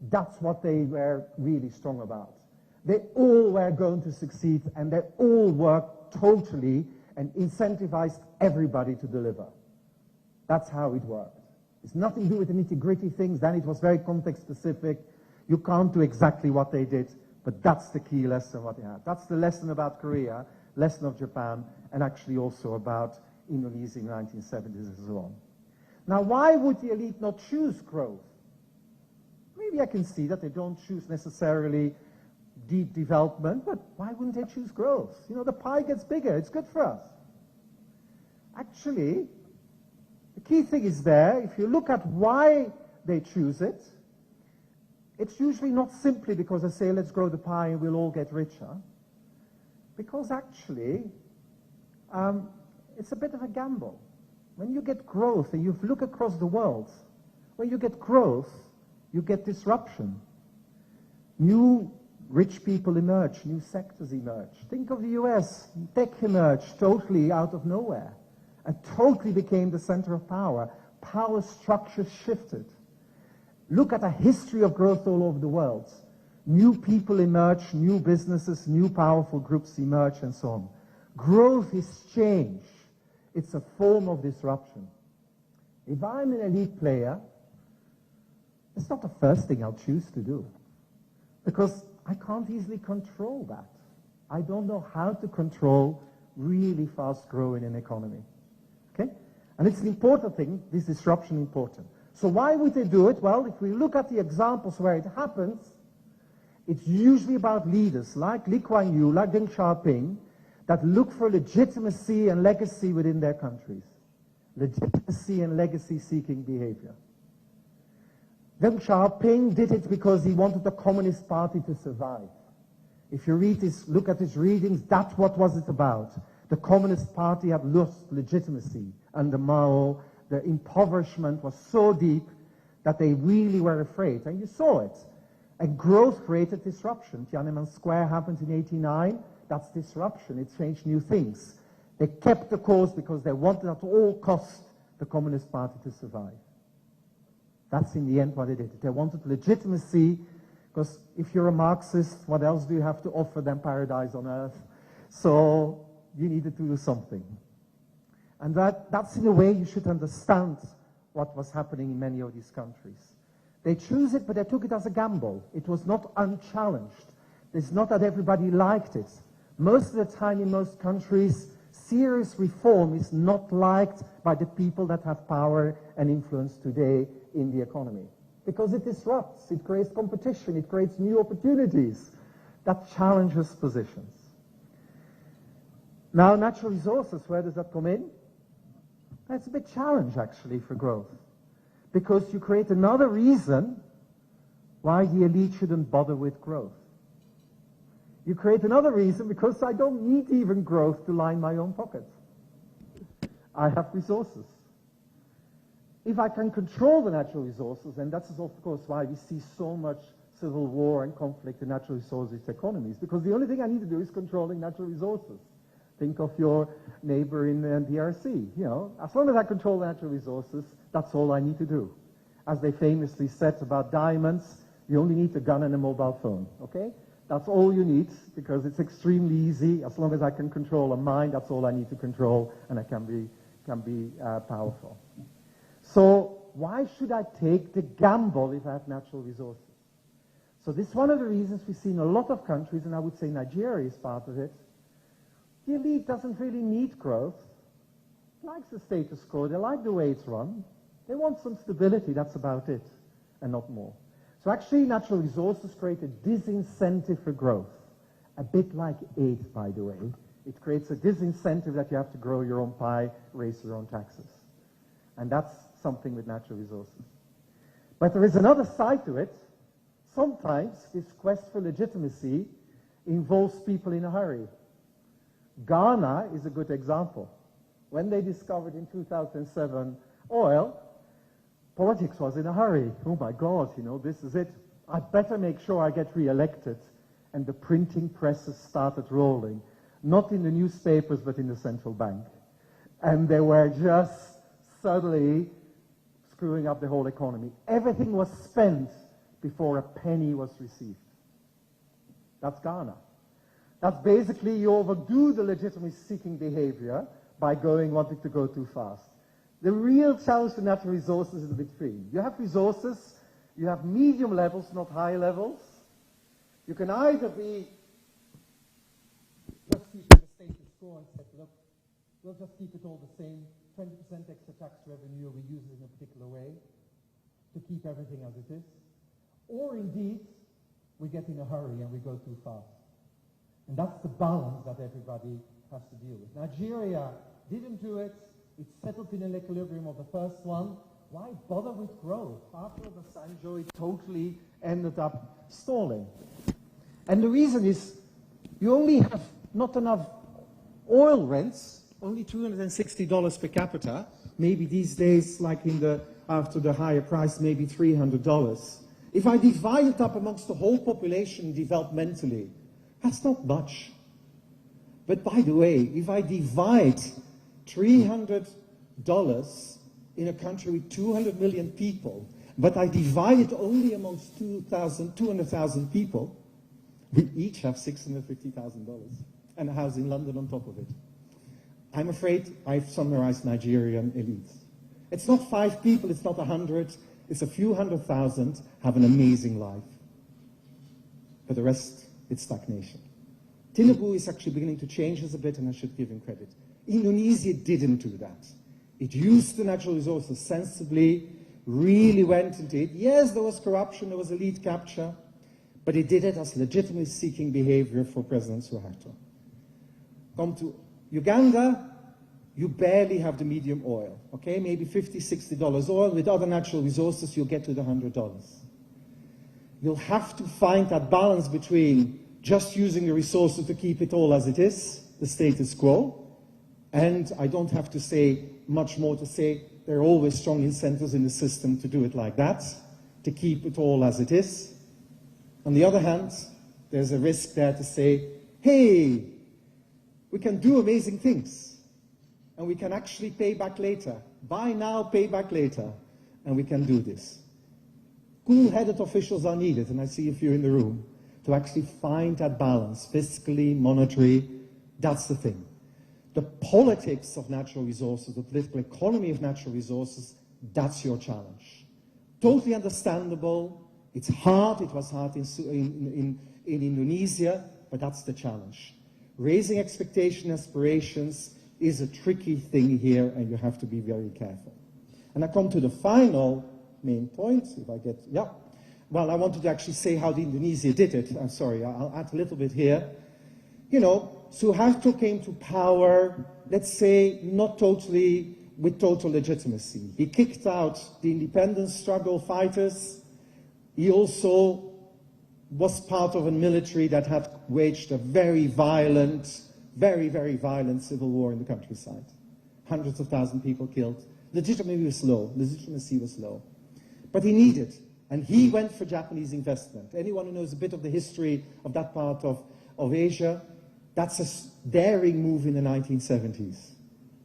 that's what they were really strong about. They all were going to succeed, and they all worked totally and incentivized everybody to deliver. That's how it worked. It's nothing to do with the nitty-gritty things. Then it was very context-specific. You can't do exactly what they did, but that's the key lesson what they had. That's the lesson about Korea, lesson of Japan, and actually also about Indonesia in the 1970s and so on. Now, why would the elite not choose growth? Maybe I can see that they don't choose necessarily deep development, but why wouldn't they choose growth? You know, the pie gets bigger. It's good for us. Actually, the key thing is there. If you look at why they choose it, it's usually not simply because they say, let's grow the pie and we'll all get richer. Because actually, it's a bit of a gamble. When you get growth, and you look across the world, when you get growth, you get disruption. New rich people emerge, new sectors emerge. Think of the US. Tech emerged totally out of nowhere and totally became the center of power. Power structures shifted. Look at a history of growth all over the world. New people emerge, new businesses, new powerful groups emerge, and so on. Growth is change. It's a form of disruption. If I'm an elite player, it's not the first thing I'll choose to do, because I can't easily control that. I don't know how to control really fast growth in an economy. Okay? And it's an important thing, this disruption important. So why would they do it? Well, if we look at the examples where it happens, it's usually about leaders like Lee Kuan Yew, like Deng Xiaoping, that look for legitimacy and legacy within their countries. Legitimacy and legacy-seeking behavior. Deng Xiaoping did it because he wanted the Communist Party to survive. If you read this, look at his readings, that's what was it about. The Communist Party had lost legitimacy under Mao. The impoverishment was so deep that they really were afraid. And you saw it. And growth created disruption. Tiananmen Square happened in '89. That's disruption. It changed new things. They kept the course because they wanted at all costs the Communist Party to survive. That's in the end what they did. They wanted legitimacy, because if you're a Marxist, what else do you have to offer than paradise on earth? So you needed to do something. And that's in a way you should understand what was happening in many of these countries. They choose it, but they took it as a gamble. It was not unchallenged. It's not that everybody liked it. Most of the time in most countries, serious reform is not liked by the people that have power and influence today in the economy. Because it disrupts, it creates competition, it creates new opportunities that challenges positions. Now, natural resources, where does that come in? That's a big challenge, actually, for growth. Because you create another reason why the elite shouldn't bother with growth. You create another reason because I don't need even growth to line my own pockets. I have resources. If I can control the natural resources, and that's of course why we see so much civil war and conflict in natural resources economies, because the only thing I need to do is controlling natural resources. Think of your neighbor in the DRC. You know, as long as I control the natural resources, that's all I need to do. As they famously said about diamonds, you only need a gun and a mobile phone, okay? That's all you need, because it's extremely easy. As long as I can control a mine, that's all I need to control, and I can be powerful. So why should I take the gamble if I have natural resources? So this is one of the reasons we see in a lot of countries, and I would say Nigeria is part of it. The elite doesn't really need growth. It likes the status quo. They like the way it's run. They want some stability. That's about it, and not more. So actually, natural resources create a disincentive for growth. A bit like aid, by the way. It creates a disincentive that you have to grow your own pie, raise your own taxes. And that's something with natural resources. But there is another side to it. Sometimes this quest for legitimacy involves people in a hurry. Ghana is a good example. When they discovered in 2007 oil, politics was in a hurry. Oh my God, you know, this is it. I better make sure I get re-elected. And the printing presses started rolling. Not in the newspapers, but in the central bank. And they were just suddenly screwing up the whole economy. Everything was spent before a penny was received. That's Ghana. That's basically you overdo the legitimacy-seeking behavior by wanting to go too fast. The real challenge to natural resources is a bit free. You have resources, you have medium levels, not high levels. You can either be just keeping the status quo and say, look, we'll just keep it all the same, 20% extra tax revenue, we use it in a particular way to keep everything as it is. Or indeed, we get in a hurry and we go too fast. And that's the balance that everybody has to deal with. Nigeria didn't do it. It settled in an equilibrium of the first one. Why bother with growth? After Obasanjo, it totally ended up stalling. And the reason is you only have not enough oil rents only $260 per capita. Maybe these days, like after the higher price, maybe $300. If I divide it up amongst the whole population developmentally, that's not much. But by the way, if I divide $300 in a country with 200 million people, but I divide it only amongst 200,000 people, we each have $650,000 and a house in London on top of it. I'm afraid I've summarized Nigerian elites. It's not 5 people, it's not 100, it's a few 100,000 have an amazing life. For the rest, it's stagnation. Tinubu is actually beginning to change this a bit, and I should give him credit. Indonesia didn't do that. It used the natural resources sensibly, really went into it. Yes, there was corruption, there was elite capture, but it did it as legitimately seeking behavior for President Suharto. Come to Uganda, you barely have the medium oil, okay? Maybe $50, $60 oil. With other natural resources, you'll get to the $100. You'll have to find that balance between just using the resources to keep it all as it is, the status quo, and I don't have to say much more to say there are always strong incentives in the system to do it like that, to keep it all as it is. On the other hand, there's a risk there to say, hey, we can do amazing things, and we can actually pay back later. Buy now, pay back later, and we can do this. Cool-headed officials are needed, and I see a few in the room, to actually find that balance, fiscally, monetary. That's the thing. The politics of natural resources, the political economy of natural resources, that's your challenge. Totally understandable. It's hard. It was hard in Indonesia, but that's the challenge. Raising expectation aspirations is a tricky thing here, and you have to be very careful. And I come to the final main point, if I get, yeah. Well, I wanted to actually say how Indonesia did it. I'm sorry, I'll add a little bit here. You know, Suharto came to power, let's say, not totally with total legitimacy. He kicked out the independence struggle fighters. He also was part of a military that had waged a very violent civil war in the countryside. Hundreds of thousands of people killed. Legitimacy was low. But he needed, and he went for Japanese investment. Anyone who knows a bit of the history of that part of Asia, that's a daring move in the 1970s.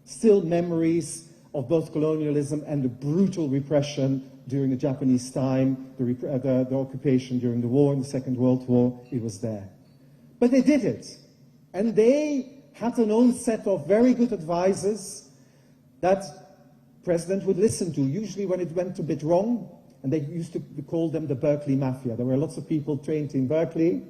Still memories of both colonialism and the brutal repression during the Japanese time, the occupation during the war, in the Second World War, it was there. But they did it. And they had an own set of very good advisors that President would listen to, usually when it went a bit wrong, and they used to call them the Berkeley Mafia. There were lots of people trained in Berkeley,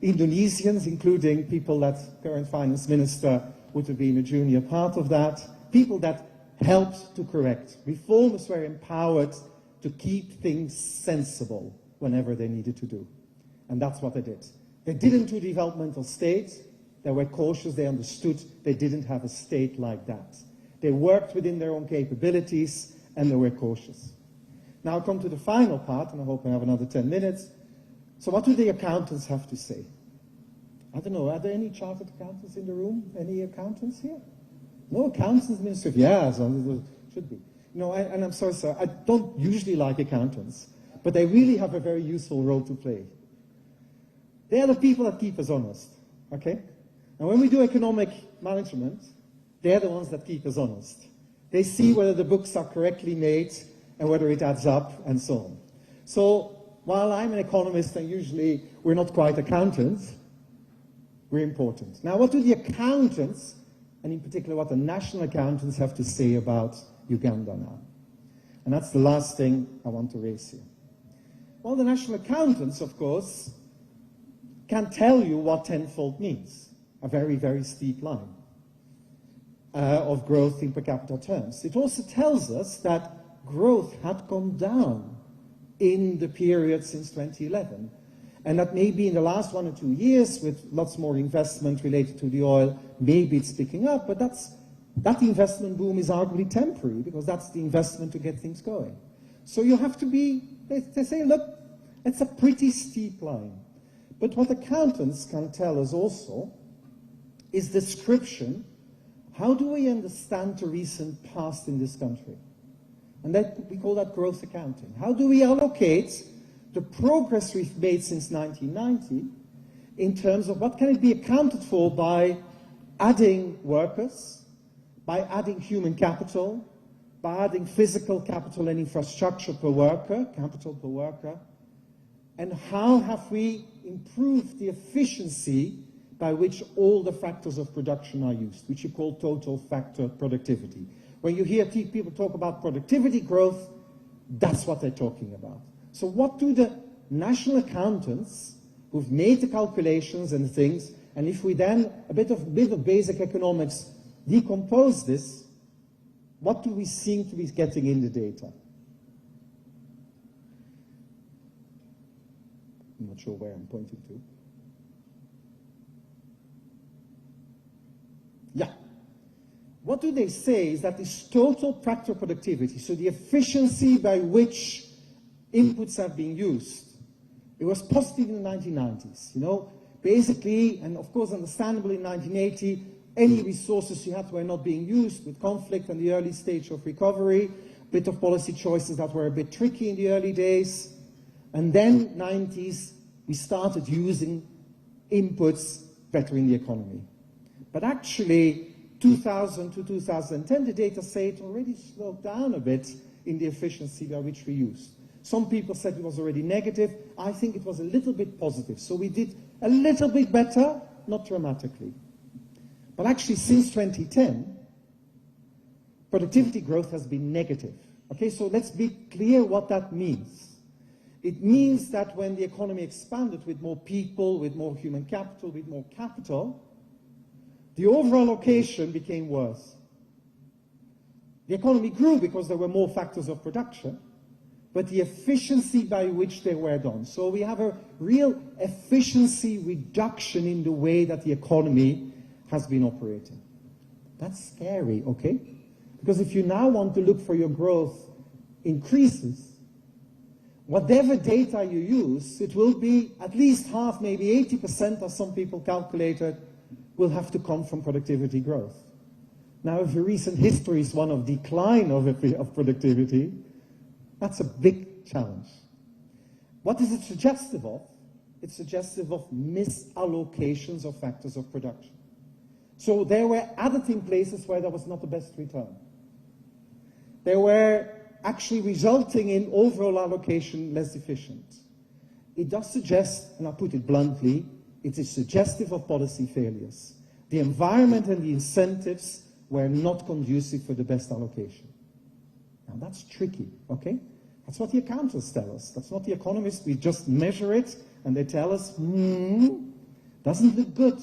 Indonesians, including people that current finance minister would have been a junior part of that, people that helped to correct. Reformers were empowered to keep things sensible whenever they needed to do. And that's what they did. They didn't do developmental state. They were cautious. They understood they didn't have a state like that. They worked within their own capabilities, and they were cautious. Now I come to the final part, and I hope I have another 10 minutes. So what do the accountants have to say? I don't know, are there any chartered accountants in the room? Any accountants here? No accountants, Minister? Yeah, so should be. No, and I'm sorry, sir, I don't usually like accountants, but they really have a very useful role to play. They are the people that keep us honest, okay? And when we do economic management, they're the ones that keep us honest. They see whether the books are correctly made and whether it adds up and so on. So while I'm an economist and usually we're not quite accountants, we're important. Now what do the accountants, and in particular what the national accountants have to say about Uganda now? And that's the last thing I want to raise here. Well, the national accountants, of course, can tell you what tenfold means. A very, very steep line of growth in per capita terms. It also tells us that growth had gone down in the period since 2011. And that maybe in the last 1 or 2 years, with lots more investment related to the oil, maybe it's picking up, but that investment boom is arguably temporary, because that's the investment to get things going. So you have to be, they say, look, it's a pretty steep line. But what accountants can tell us also is description How do we understand the recent past in this country? And we call that growth accounting. How do we allocate the progress we've made since 1990 in terms of what can it be accounted for by adding workers, by adding human capital, by adding physical capital and infrastructure per worker, capital per worker, and how have we improved the efficiency by which all the factors of production are used, which you call total factor productivity. When you hear people talk about productivity growth, that's what they're talking about. So what do the national accountants who've made the calculations and things, and if we then, a bit of basic economics, decompose this, what do we seem to be getting in the data? I'm not sure where I'm pointing to. Yeah. What do they say is that this total practical productivity, so the efficiency by which inputs have been used, it was positive in the 1990s. You know, basically, and of course understandably in 1980, any resources you had were not being used with conflict and the early stage of recovery, a bit of policy choices that were a bit tricky in the early days. And then 90s, we started using inputs better in the economy. But actually, 2000 to 2010, the data say it already slowed down a bit in the efficiency by which we used. Some people said it was already negative. I think it was a little bit positive. So we did a little bit better, not dramatically. But actually, since 2010, productivity growth has been negative. Okay, so let's be clear what that means. It means that when the economy expanded with more people, with more human capital, with more capital, the overall allocation became worse. The economy grew because there were more factors of production, but the efficiency by which they were done. So we have a real efficiency reduction in the way that the economy has been operating. That's scary, okay? Because if you now want to look for your growth increases, whatever data you use, it will be at least half, maybe 80%, as some people calculated, will have to come from productivity growth. Now, if the recent history is one of decline of productivity, that's a big challenge. What is it suggestive of? It's suggestive of misallocations of factors of production. So they were added in places where there was not the best return. They were actually resulting in overall allocation less efficient. It does suggest, and I'll put it bluntly, it is suggestive of policy failures. The environment and the incentives were not conducive for the best allocation. Now that's tricky, okay? That's what the accountants tell us. That's not the economists. We just measure it and they tell us, doesn't look good.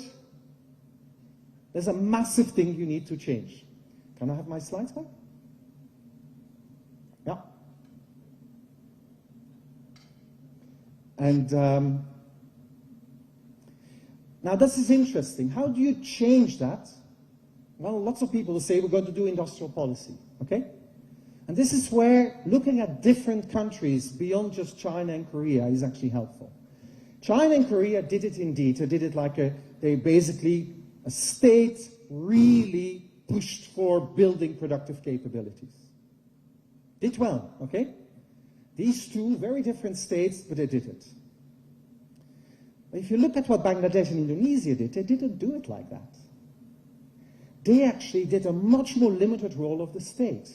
There's a massive thing you need to change. Can I have my slides back? Yeah. And now this is interesting. How do you change that? Well, lots of people say we're going to do industrial policy, okay? And this is where looking at different countries beyond just China and Korea is actually helpful. China and Korea did it indeed. They did it like a state really pushed for building productive capabilities. Did well, okay? These two very different states, but they did it. If you look at what Bangladesh and Indonesia did, they didn't do it like that. They actually did a much more limited role of the state.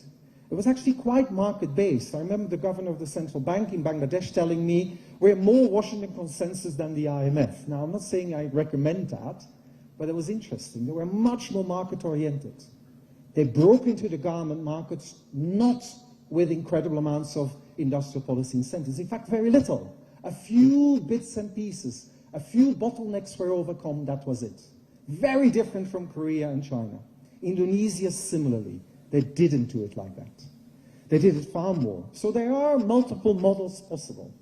It was actually quite market-based. I remember the governor of the central bank in Bangladesh telling me, we're more Washington consensus than the IMF. Now, I'm not saying I recommend that, but it was interesting. They were much more market-oriented. They broke into the garment markets not with incredible amounts of industrial policy incentives. In fact, very little. A few bits and pieces, a few bottlenecks were overcome, that was it. Very different from Korea and China. Indonesia, similarly. They didn't do it like that. They did it far more. So there are multiple models possible.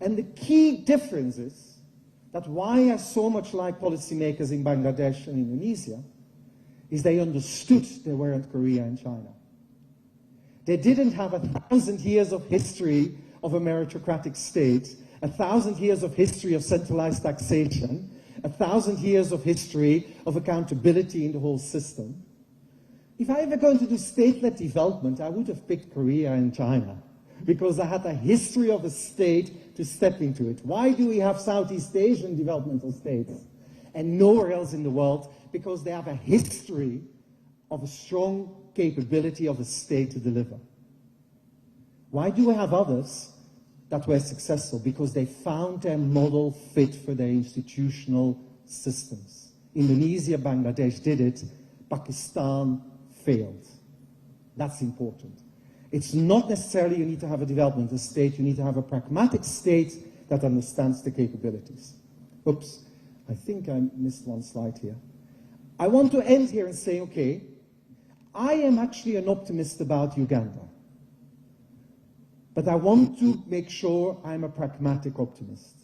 And the key difference is that why I so much like policymakers in Bangladesh and Indonesia is they understood they weren't Korea and China. They didn't have 1,000 years of history of a meritocratic state, 1,000 years of history of centralized taxation, 1,000 years of history of accountability in the whole system. If I ever going to do state-led development, I would have picked Korea and China, because I had a history of a state to step into it. Why do we have Southeast Asian developmental states and nowhere else in the world? Because they have a history of a strong capability of a state to deliver. Why do we have others that were successful? Because they found their model fit for their institutional systems. Indonesia, Bangladesh did it. Pakistan failed. That's important. It's not necessarily you need to have a developmental state. You need to have a pragmatic state that understands the capabilities. Oops, I think I missed one slide here. I want to end here and say, okay, I am actually an optimist about Uganda. But I want to make sure I'm a pragmatic optimist.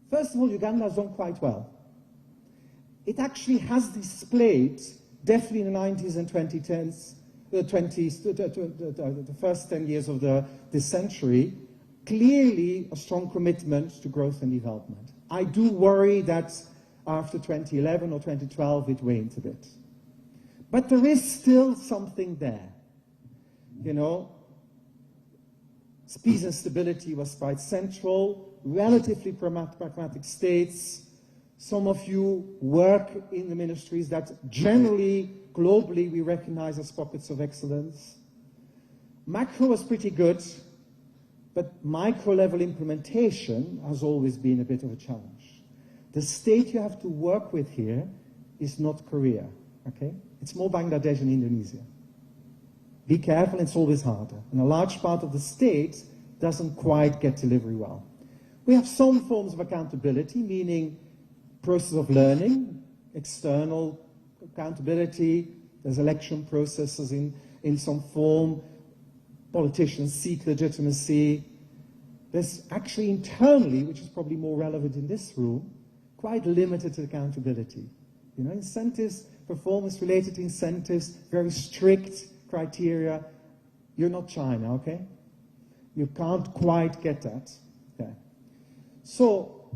First of all, Uganda has done quite well. It actually has displayed, definitely in the 90s and 2010s, the first 10 years of this century, clearly a strong commitment to growth and development. I do worry that after 2011 or 2012 it waned a bit. But there is still something there. You know, peace and stability was quite central, relatively pragmatic states. Some of you work in the ministries that generally, globally, we recognize as pockets of excellence. Macro was pretty good, but micro-level implementation has always been a bit of a challenge. The state you have to work with here is not Korea, okay? It's more Bangladesh and Indonesia. Be careful, it's always harder. And a large part of the state doesn't quite get delivery well. We have some forms of accountability, meaning process of learning, external accountability, there's election processes in some form, politicians seek legitimacy. There's actually internally, which is probably more relevant in this room, quite limited accountability. You know, incentives, performance-related incentives, very strict criteria. You're not China, okay? You can't quite get that there. So,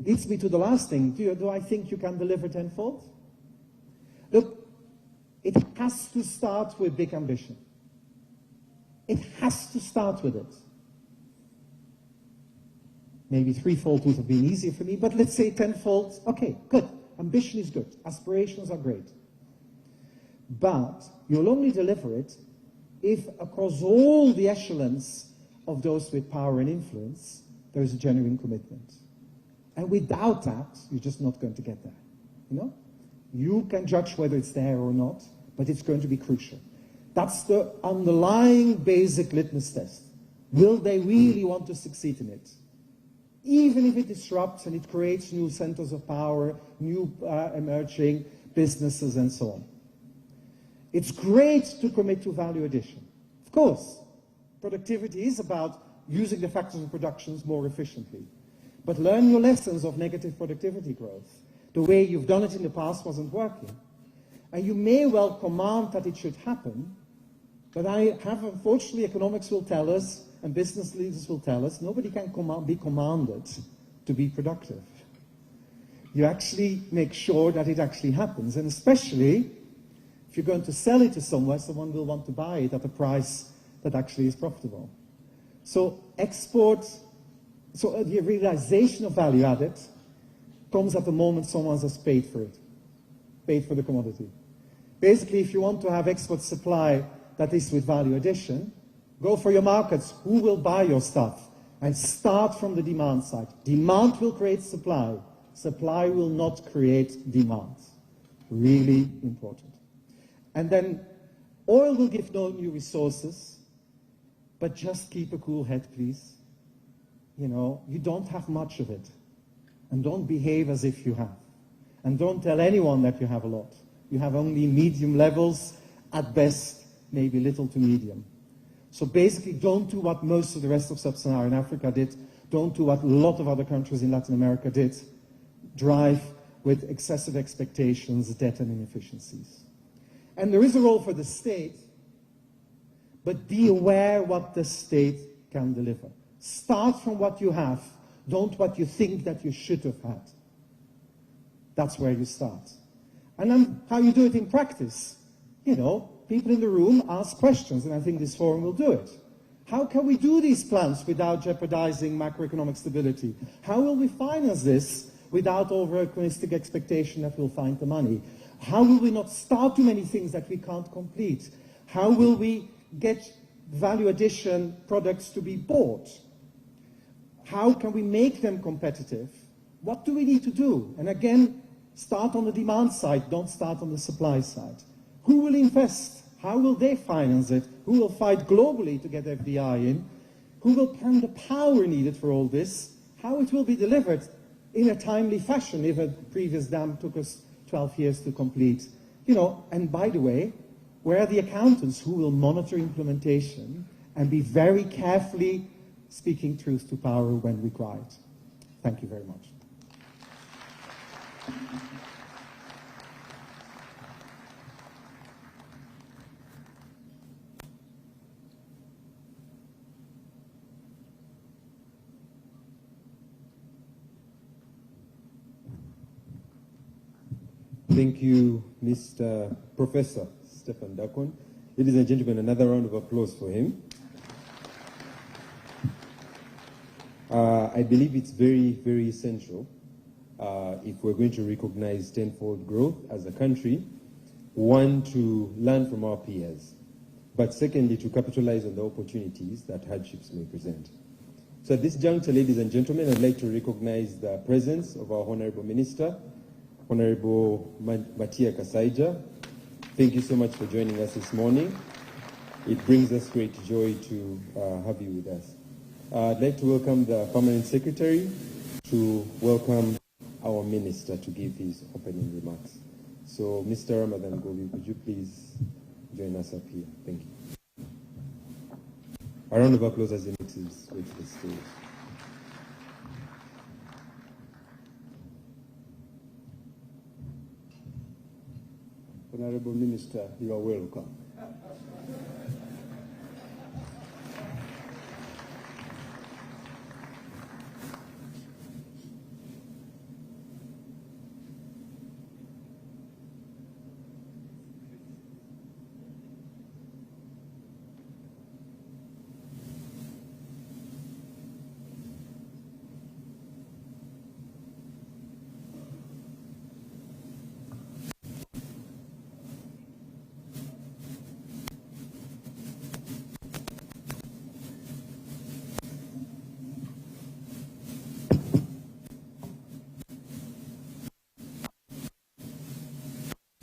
leads me to the last thing. Do I think you can deliver tenfold? Look, it has to start with big ambition. It has to start with it. Maybe threefold would have been easier for me, but let's say tenfold. Okay, good. Ambition is good. Aspirations are great. But you'll only deliver it if across all the echelons of those with power and influence, there is a genuine commitment. And without that, you're just not going to get there. You know? You can judge whether it's there or not, but it's going to be crucial. That's the underlying basic litmus test. Will they really want to succeed in it? Even if it disrupts and it creates new centers of power, new emerging businesses and so on. It's great to commit to value addition. Of course, productivity is about using the factors of productions more efficiently. But learn your lessons of negative productivity growth. The way you've done it in the past wasn't working. And you may well command that it should happen, but unfortunately, economics will tell us, and business leaders will tell us, nobody can be commanded to be productive. You actually make sure that it actually happens, and especially if you're going to sell it to somewhere, someone will want to buy it at a price that actually is profitable. So the realization of value added comes at the moment someone has paid for it, paid for the commodity. Basically, if you want to have export supply that is with value addition, go for your markets. Who will buy your stuff? And start from the demand side. Demand will create supply. Supply will not create demand. Really important. And then oil will give no new resources, but just keep a cool head, please. You know, you don't have much of it. And don't behave as if you have. And don't tell anyone that you have a lot. You have only medium levels, at best, maybe little to medium. So basically, don't do what most of the rest of sub-Saharan Africa did. Don't do what a lot of other countries in Latin America did. Drive with excessive expectations, debt, and inefficiencies. And there is a role for the state, but be aware what the state can deliver. Start from what you have. Don't what you think that you should have had. That's where you start. And then how you do it in practice. You know, people in the room ask questions, and I think this forum will do it. How can we do these plans without jeopardizing macroeconomic stability? How will we finance this without over-optimistic expectation that we'll find the money? How will we not start too many things that we can't complete? How will we get value addition products to be bought? How can we make them competitive? What do we need to do? And again, start on the demand side, don't start on the supply side. Who will invest? How will they finance it? Who will fight globally to get FDI in? Who will plan the power needed for all this? How it will be delivered in a timely fashion if a previous dam took us 12 years to complete. You know, and by the way, where are the accountants who will monitor implementation and be very carefully speaking truth to power when required? Thank you very much. Thank you, Mr. Professor Stefan Dakon. Ladies and gentlemen, another round of applause for him. I believe it's very, very essential if we're going to recognize tenfold growth as a country, one, to learn from our peers, but secondly, to capitalize on the opportunities that hardships may present. So at this juncture, ladies and gentlemen, I'd like to recognize the presence of our Honorable Minister, Honorable Matia Kasaija. Thank you so much for joining us this morning. It brings us great joy to have you with us. I'd like to welcome the Permanent Secretary to welcome our Minister to give his opening remarks. So, Mr. Ramadan Govi, could you please join us up here? Thank you. A round of applause as he makes his way to the stage. Honorable Minister, you are welcome.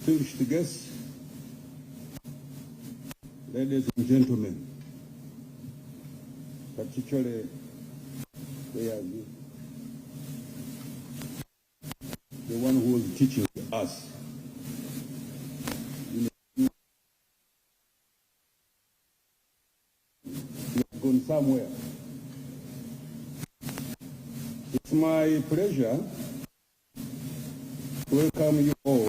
Distinguished guests, ladies and gentlemen, particularly where are you? The one who was teaching us. You have gone somewhere. It's my pleasure to welcome you all.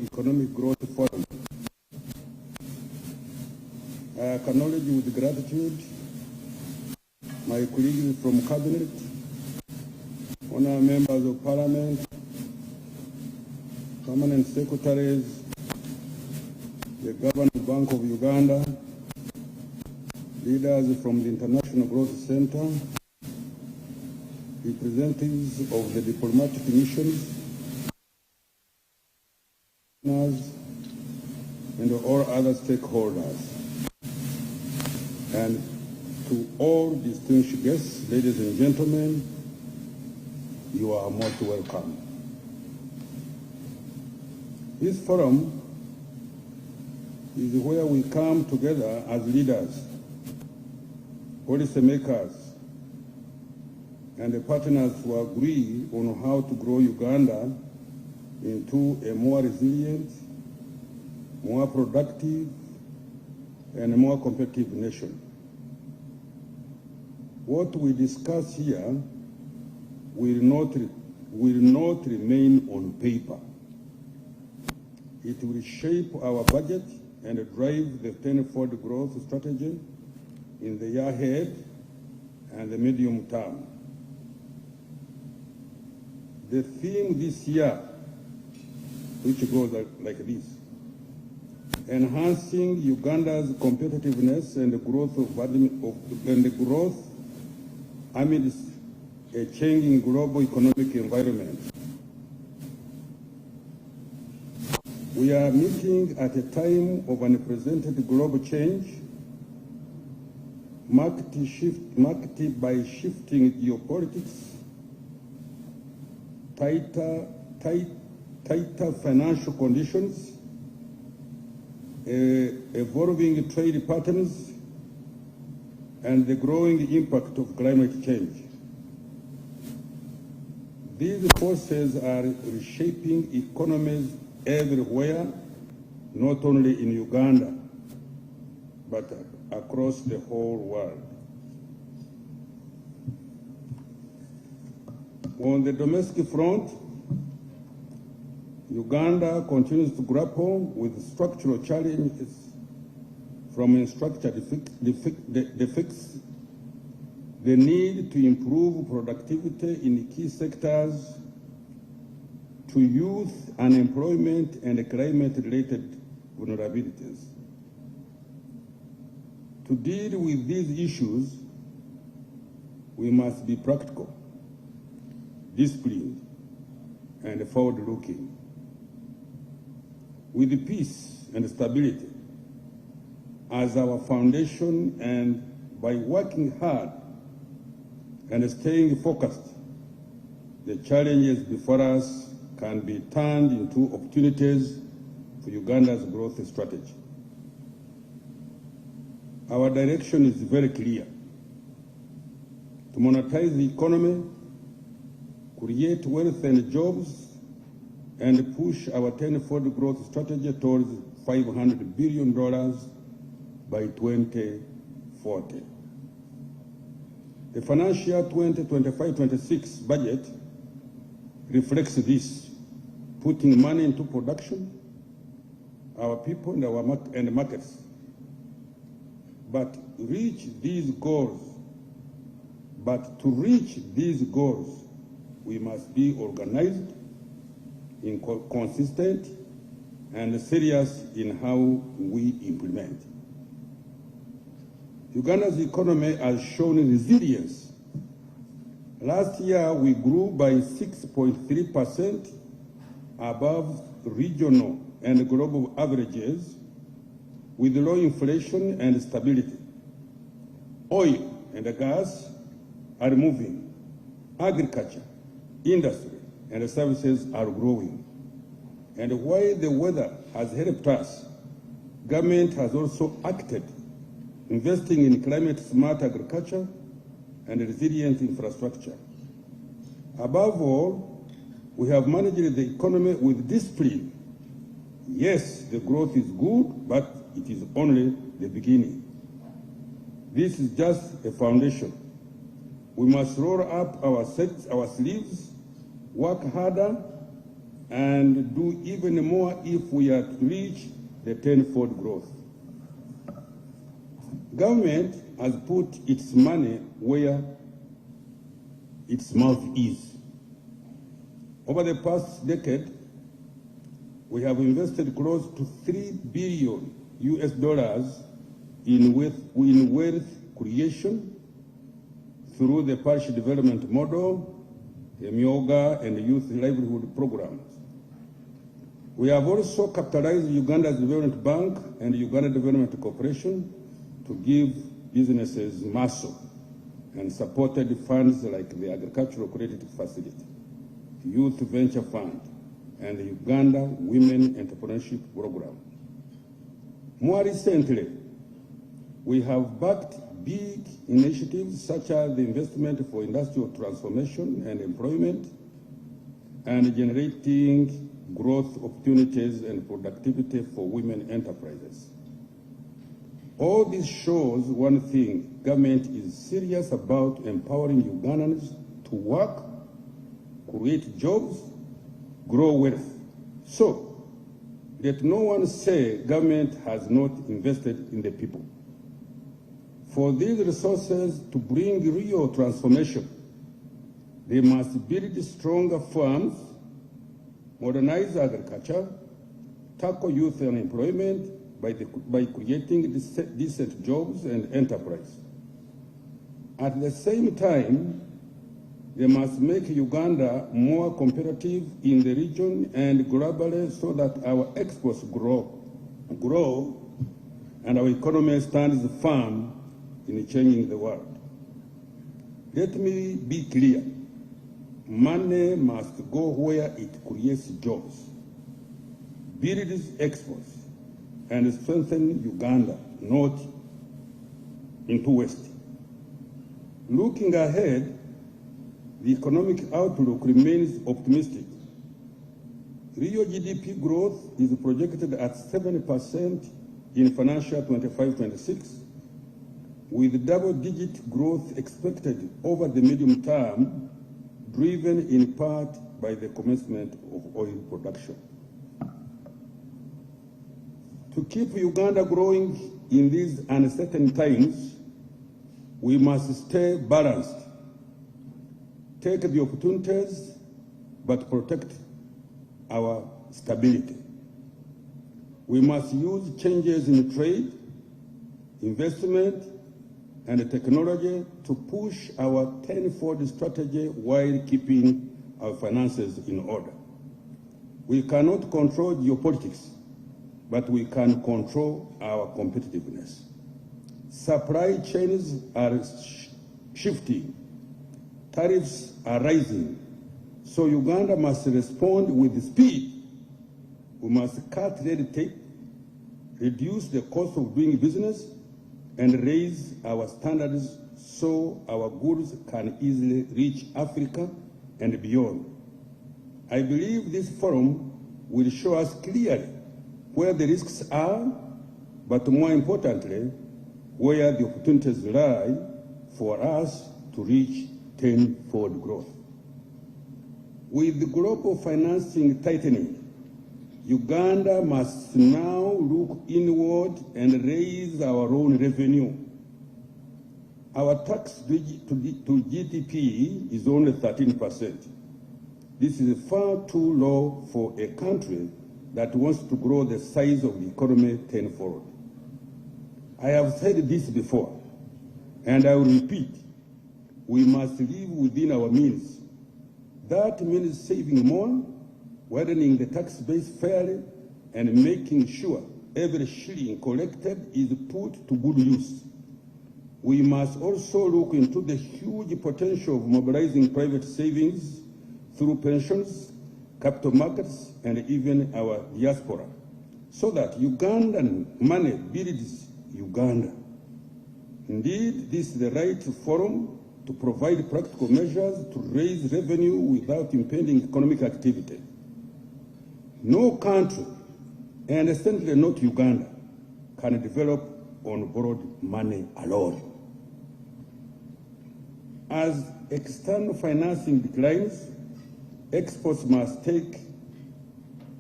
Economic Growth Forum. I acknowledge with gratitude my colleagues from Cabinet, honourable members of Parliament, permanent secretaries, the Governor Bank of Uganda, leaders from the International Growth Center, representatives of the diplomatic missions, and all other stakeholders. And to all distinguished guests, ladies and gentlemen, you are most welcome. This forum is where we come together as leaders, policymakers, and the partners who agree on how to grow Uganda into a more resilient, more productive, and a more competitive nation. What we discuss here will not remain on paper. It will shape our budget and drive the tenfold growth strategy in the year ahead and the medium term. The theme this year, which goes like this: enhancing Uganda's competitiveness and growth amidst a changing global economic environment. We are meeting at a time of unprecedented global change, marked by shifting geopolitics, tighter financial conditions, evolving trade patterns, and the growing impact of climate change. These forces are reshaping economies everywhere, not only in Uganda, but across the whole world. On the domestic front, Uganda continues to grapple with structural challenges from infrastructure defects, the need to improve productivity in key sectors, to youth unemployment and climate-related vulnerabilities. To deal with these issues, we must be practical, disciplined, and forward-looking. With peace and stability as our foundation, and by working hard and staying focused, the challenges before us can be turned into opportunities for Uganda's growth strategy. Our direction is very clear: to monetize the economy, create wealth and jobs, and push our tenfold growth strategy towards $500 billion by 2040. The financial 2025-26 budget reflects this, putting money into production, our people and markets. But to reach these goals, we must be organized, consistent, and serious in how we implement. Uganda's economy has shown resilience. Last year, we grew by 6.3% above regional and global averages, with low inflation and stability. Oil and gas are moving. Agriculture, industry, and services are growing. And while the weather has helped us, government has also acted, investing in climate-smart agriculture and resilient infrastructure. Above all, we have managed the economy with discipline. Yes, the growth is good, but it is only the beginning. This is just a foundation. We must roll up our sleeves, work harder, and do even more if we are to reach the tenfold growth. Government has put its money where its mouth is. Over the past decade, we have invested close to $3 billion in wealth creation through the parish development model, the Myoga and youth livelihood programs. We have also capitalized Uganda's Development Bank and Uganda Development Corporation to give businesses muscle, and supported funds like the Agricultural Credit Facility, Youth Venture Fund, and the Uganda Women Entrepreneurship Program. More recently, we have backed big initiatives such as the Investment for Industrial Transformation and Employment, and generating growth opportunities and productivity for women enterprises. All this shows one thing: government is serious about empowering Ugandans to work, create jobs, grow wealth. So, let no one say government has not invested in the people. For these resources to bring real transformation, they must build stronger farms, modernize agriculture, tackle youth unemployment by creating decent jobs and enterprise. At the same time, they must make Uganda more competitive in the region and globally so that our exports grow and our economy stands firm in changing the world. Let me be clear. Money must go where it creates jobs, builds exports, and strengthen Uganda, not into West. Looking ahead, the economic outlook remains optimistic. Real GDP growth is projected at 7% in financial 25-26, with double-digit growth expected over the medium term, driven in part by the commencement of oil production. To keep Uganda growing in these uncertain times, we must stay balanced, take the opportunities, but protect our stability. We must use changes in trade, investment, and technology to push our tenfold strategy while keeping our finances in order. We cannot control geopolitics, but we can control our competitiveness. Supply chains are shifting, tariffs are rising, so Uganda must respond with speed. We must cut red tape, reduce the cost of doing business, and raise our standards so our goods can easily reach Africa and beyond. I believe this forum will show us clearly where the risks are, but more importantly, where the opportunities lie for us to reach tenfold growth. With the global financing tightening, Uganda must now look inward and raise our own revenue. Our tax to GDP is only 13%. This is far too low for a country that wants to grow the size of the economy tenfold. I have said this before, and I will repeat, we must live within our means. That means saving more, widening the tax base fairly, and making sure every shilling collected is put to good use. We must also look into the huge potential of mobilizing private savings through pensions, capital markets, and even our diaspora, so that Ugandan money builds Uganda. Indeed, this is the right forum to provide practical measures to raise revenue without impeding economic activity. No country, and certainly not Uganda, can develop on borrowed money alone. As external financing declines, exports must take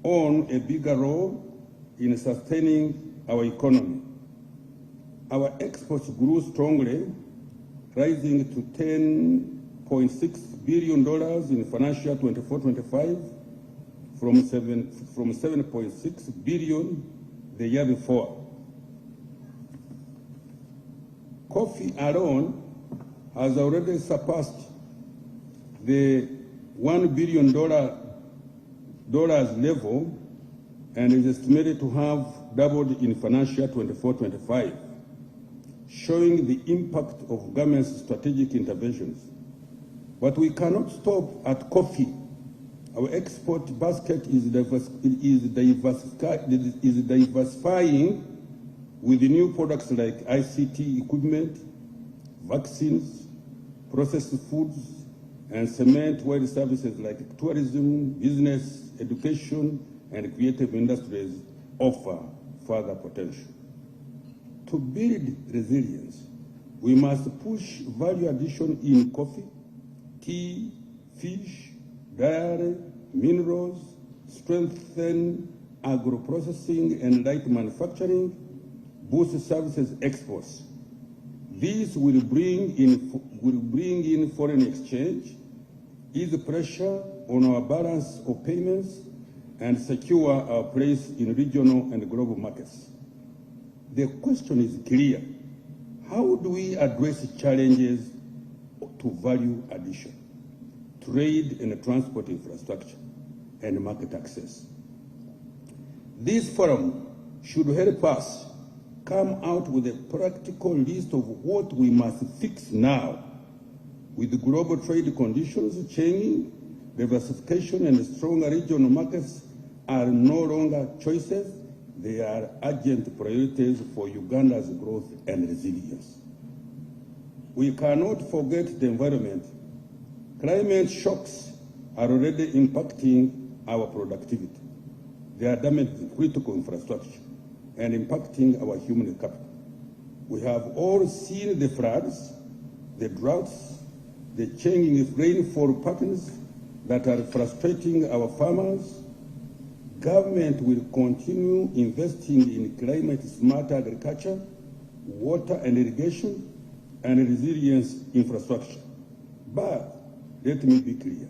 on a bigger role in sustaining our economy. Our exports grew strongly, rising to $10.6 billion in financial 24-25 from 7.6 billion the year before. Coffee alone has already surpassed the $1 billion level and is estimated to have doubled in financial 24-25, showing the impact of government's strategic interventions. But we cannot stop at coffee. Our export basket is diversifying with new products like ICT equipment, vaccines, processed foods, and cement, while services like tourism, business, education, and creative industries offer further potential. To build resilience, we must push value addition in coffee, tea, fish, dairy, minerals, strengthen agro-processing and light manufacturing, boost services exports. This will bring in foreign exchange, ease pressure on our balance of payments, and secure our place in regional and global markets. The question is clear. How do we address challenges to value addition, trade and transport infrastructure, and market access? This forum should help us come out with a practical list of what we must fix now. With the global trade conditions changing, diversification and stronger regional markets are no longer choices, they are urgent priorities for Uganda's growth and resilience. We cannot forget the environment. Climate shocks are already impacting our productivity. They are damaging critical infrastructure and impacting our human capital. We have all seen the floods, the droughts, the changing rainfall patterns that are frustrating our farmers. Government will continue investing in climate-smart agriculture, water and irrigation, and resilience infrastructure. But let me be clear,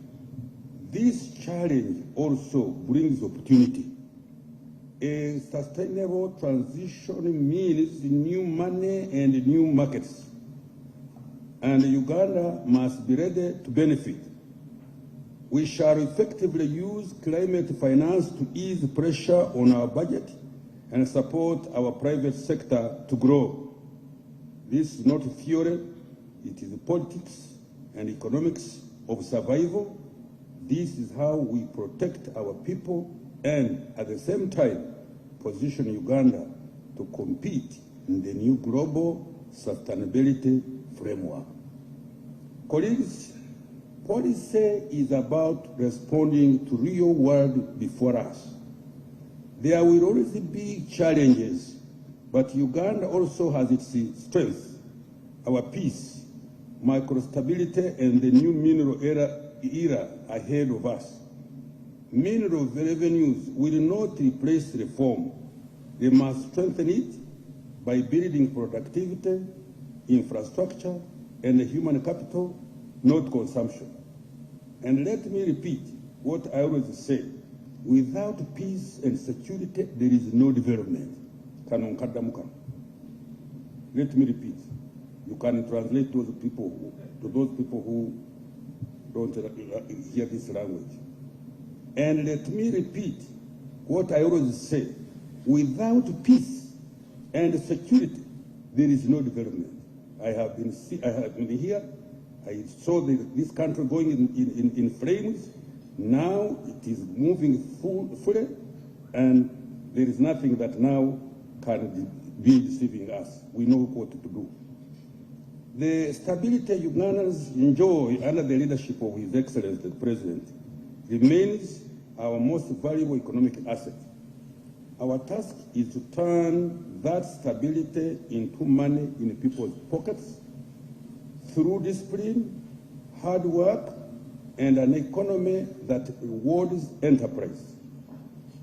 this challenge also brings opportunity. A sustainable transition means new money and new markets, and Uganda must be ready to benefit. We shall effectively use climate finance to ease pressure on our budget and support our private sector to grow. This is not theory, it is politics and economics of survival. This is how we protect our people and at the same time position Uganda to compete in the new global sustainability framework. Colleagues, policy is about responding to real world before us. There will always be challenges, but Uganda also has its strengths, our peace, micro-stability, and the new mineral era ahead of us. Mineral revenues will not replace reform. They must strengthen it by building productivity, infrastructure, and human capital, not consumption. And let me repeat what I always say. Without peace and security, there is no development. Let me repeat. You can translate to those people who don't hear this language. And let me repeat what I always say. Without peace and security, there is no development. I have been here. I saw this country going in flames. Now it is moving fully, and there is nothing that now can be deceiving us. We know what to do. The stability Ugandans enjoy under the leadership of His Excellency the President remains our most valuable economic asset. Our task is to turn that stability into money in people's pockets through discipline, hard work, and an economy that rewards enterprise.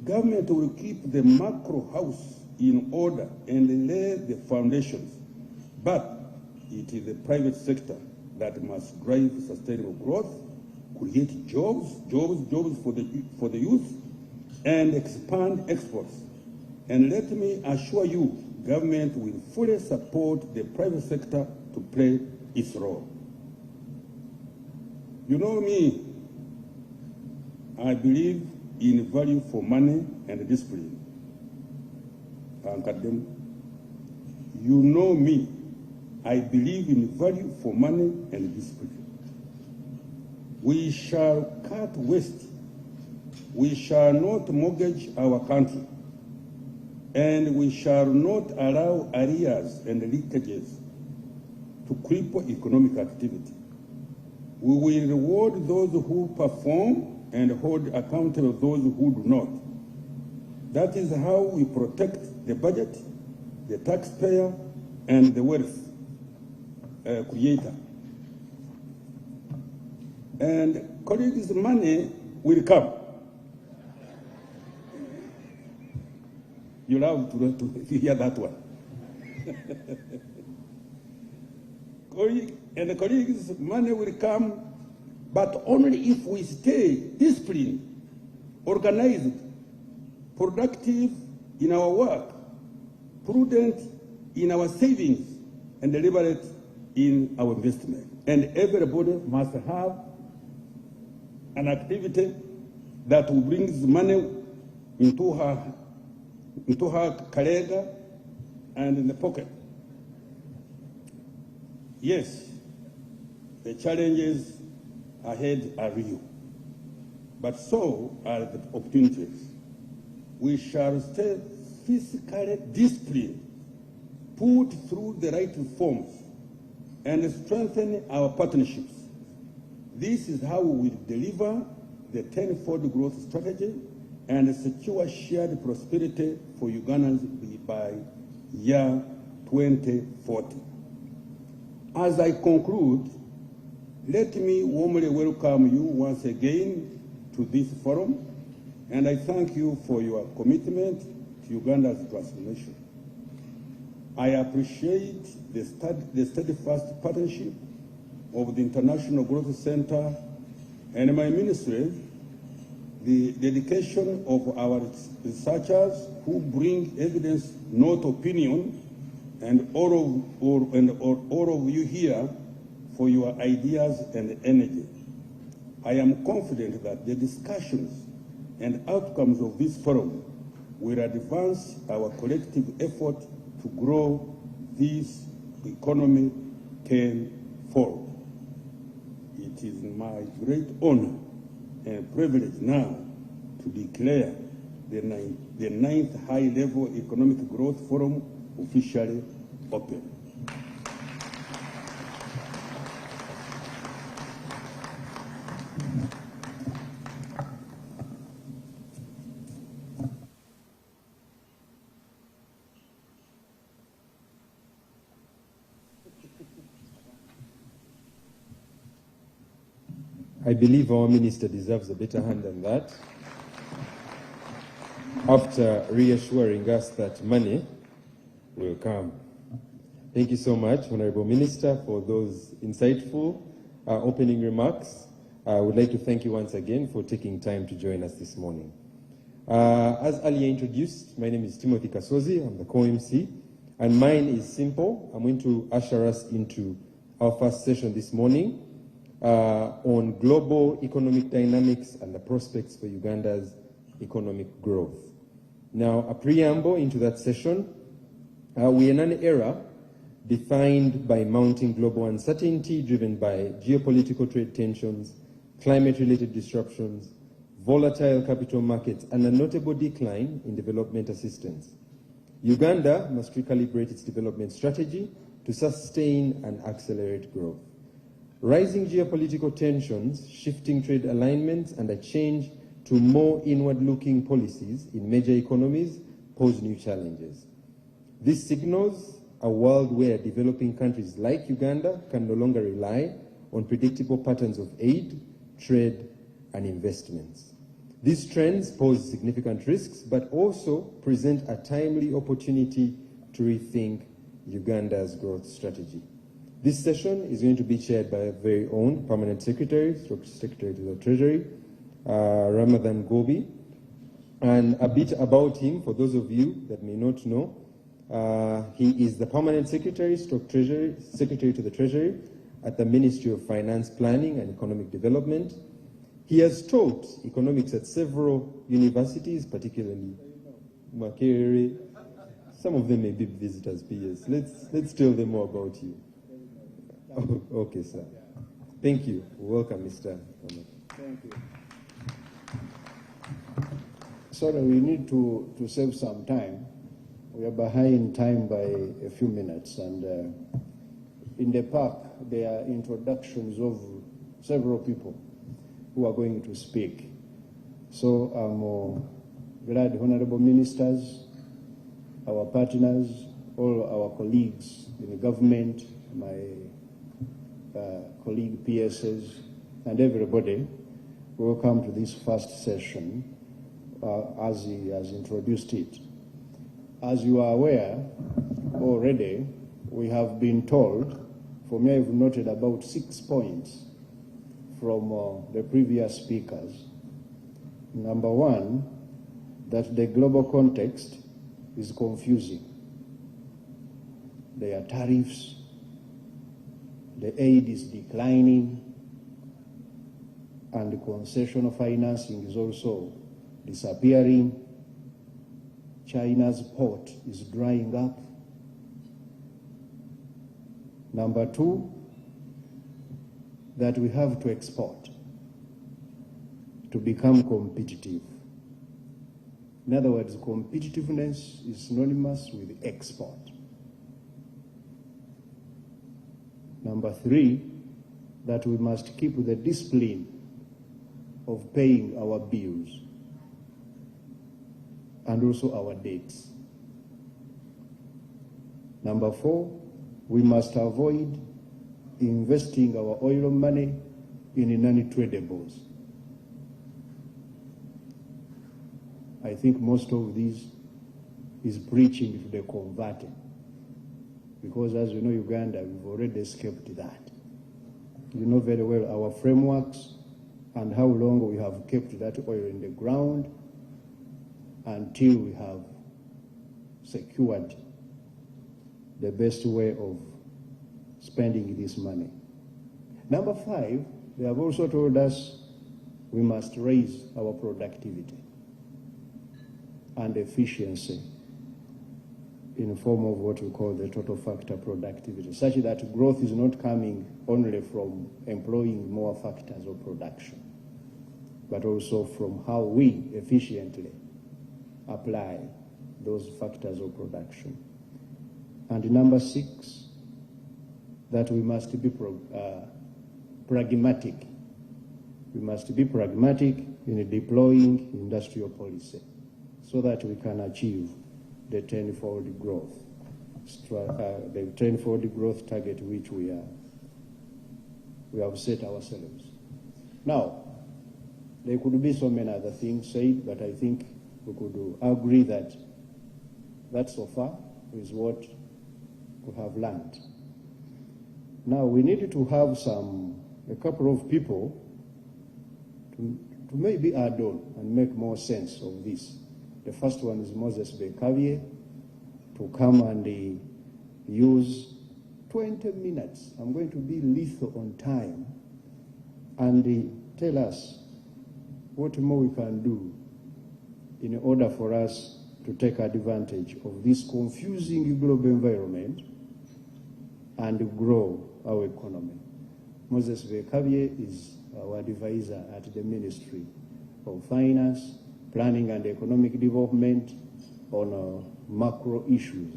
Government will keep the macro house in order and lay the foundations, but it is the private sector that must drive sustainable growth, create jobs for the youth, and expand exports. And let me assure you, government will fully support the private sector to play its role. You know me, I believe in value for money and discipline. You know me, I believe in value for money and discipline. We shall cut waste. We shall not mortgage our country. And we shall not allow arrears and leakages to cripple economic activity. We will reward those who perform and hold accountable those who do not. That is how we protect the budget, the taxpayer, and the wealth creator. And colleagues, money will come. You love to hear that one. colleagues, money will come, but only if we stay disciplined, organized, productive in our work, prudent in our savings, and deliberate in our investment. And everybody must have an activity that will bring money into her karega and in the pocket. Yes, the challenges ahead are real, but so are the opportunities. We shall stay physically disciplined, put through the right reforms, and strengthen our partnerships. This is how we will deliver the tenfold growth strategy and secure shared prosperity for Ugandans by year 2040. As I conclude, let me warmly welcome you once again to this forum, and I thank you for your commitment to Uganda's transformation. I appreciate the steadfast partnership of the International Growth Center and my ministry, the dedication of our researchers who bring evidence, not opinion, and all of you here for your ideas and energy. I am confident that the discussions and outcomes of this forum will advance our collective effort to grow this economy tenfold. It is my great honor and privilege now to declare the ninth High-Level Economic Growth Forum officially open. I believe our minister deserves a better hand than that. After reassuring us that money will come. Thank you so much, Honorable Minister, for those insightful opening remarks. I would like to thank you once again for taking time to join us this morning. As earlier introduced, my name is Timothy Kasozi. I'm the co-MC, and mine is simple. I'm going to usher us into our first session this morning on global economic dynamics and the prospects for Uganda's economic growth. Now, a preamble into that session. We are in an era defined by mounting global uncertainty driven by geopolitical trade tensions, climate-related disruptions, volatile capital markets, and a notable decline in development assistance. Uganda must recalibrate its development strategy to sustain and accelerate growth. Rising geopolitical tensions, shifting trade alignments, and a change to more inward-looking policies in major economies pose new challenges. This signals a world where developing countries like Uganda can no longer rely on predictable patterns of aid, trade, and investments. These trends pose significant risks, but also present a timely opportunity to rethink Uganda's growth strategy. This session is going to be chaired by our very own Permanent Secretary, Secretary to the Treasury, Ramadan Gobi. And a bit about him, for those of you that may not know, he is the Permanent Secretary to the Treasury at the Ministry of Finance, Planning and Economic Development. He has taught economics at several universities, particularly Makerere. Some of them may be visitors, PS. Let's tell them more about you. Oh, okay, sir. Thank you. Welcome, Mr. Thank you. Sorry, we need to save some time. We are behind time by a few minutes, and in the park there are introductions of several people who are going to speak. So I'm glad, honorable ministers, our partners, all our colleagues in the government, my colleague PSs, and everybody, welcome to this first session as he has introduced it. As you are aware already, we have been told For me, I've noted about 6 points from the previous speakers. Number one, that the global context is confusing. There are tariffs, the aid is declining, and the concessional financing is also disappearing. China's port is drying up. Number two, that we have to export to become competitive. In other words, competitiveness is synonymous with export. Number three, that we must keep the discipline of paying our bills and also our debts. Number four, we must avoid investing our oil money in non-tradables. I think most of this is preaching to the converted, because as you know, Uganda, we've already escaped that. You know very well our frameworks and how long we have kept that oil in the ground until we have secured the best way of spending this money. Number five, they have also told us we must raise our productivity and efficiency in the form of what we call the total factor productivity, such that growth is not coming only from employing more factors of production, but also from how we efficiently apply those factors of production. And number six, that we must be pragmatic. We must be pragmatic in deploying industrial policy so that we can achieve the tenfold growth, the tenfold growth target which we have set ourselves. Now, there could be so many other things said, but I think we could agree that that so far is what we have learned. Now we need to have a couple of people to maybe add on and make more sense of this. The first one is Moses Bekavie, to come and use 20 minutes. I'm going to be lethal on time, and tell us what more we can do in order for us to take advantage of this confusing global environment and grow our economy. Moses Bekavie is our advisor at the Ministry of Finance, Planning and Economic Development on macro issues.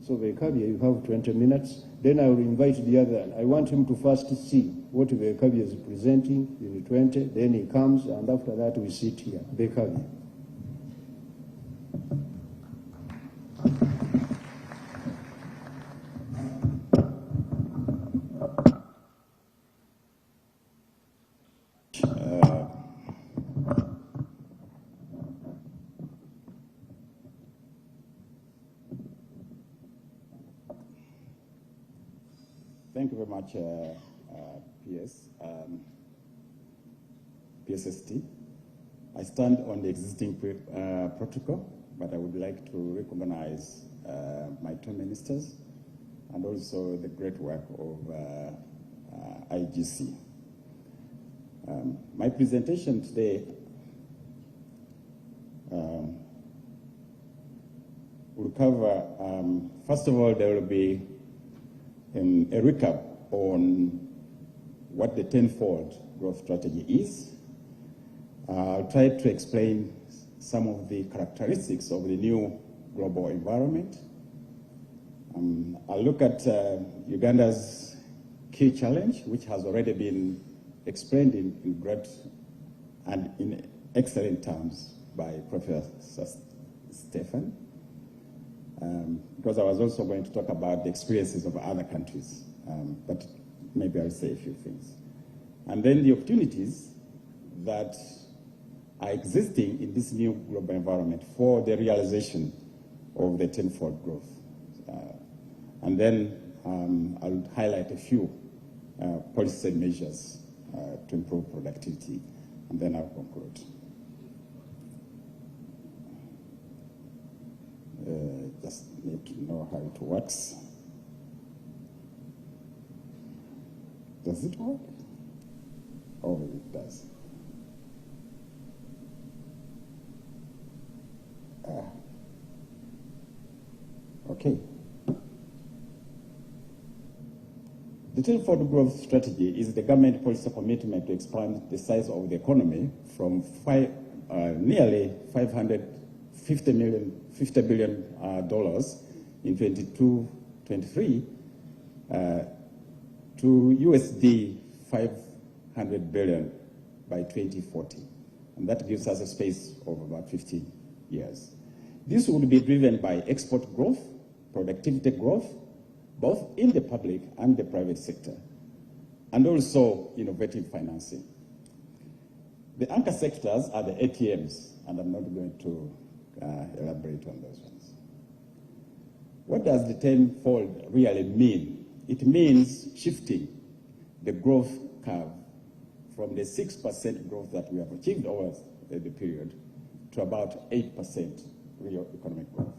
So Bekavie, you have 20 minutes. Then I will invite the other. I want him to first see what Bekavie is presenting in 20. Then he comes, and after that we sit here. Bekavie. Thank you very much, PSST. I stand on the existing protocol, but I would like to recognize my two ministers and also the great work of IGC. My presentation today will cover, first of all, there will be a recap on what the tenfold growth strategy is. I'll try to explain some of the characteristics of the new global environment. I'll look at Uganda's key challenge, which has already been explained in great and in excellent terms by Professor Stefan. Because I was also going to talk about the experiences of other countries, but maybe I'll say a few things. And then the opportunities that are existing in this new global environment for the realization of the tenfold growth. And then I'll highlight a few policy measures to improve productivity, and then I'll conclude. Just need to know how it works. Does it work? Oh, it does. Okay. The tenfold growth strategy is the government policy commitment to expand the size of the economy from nearly $50 billion in 22-23 to USD 500 billion by 2040. And that gives us a space of about 15 years. This will be driven by export growth, productivity growth, both in the public and the private sector, and also innovative financing. The anchor sectors are the ATMs, and I'm not going to elaborate on those ones. What does the tenfold really mean? It means shifting the growth curve from the 6% growth that we have achieved over the period to about 8% real economic growth.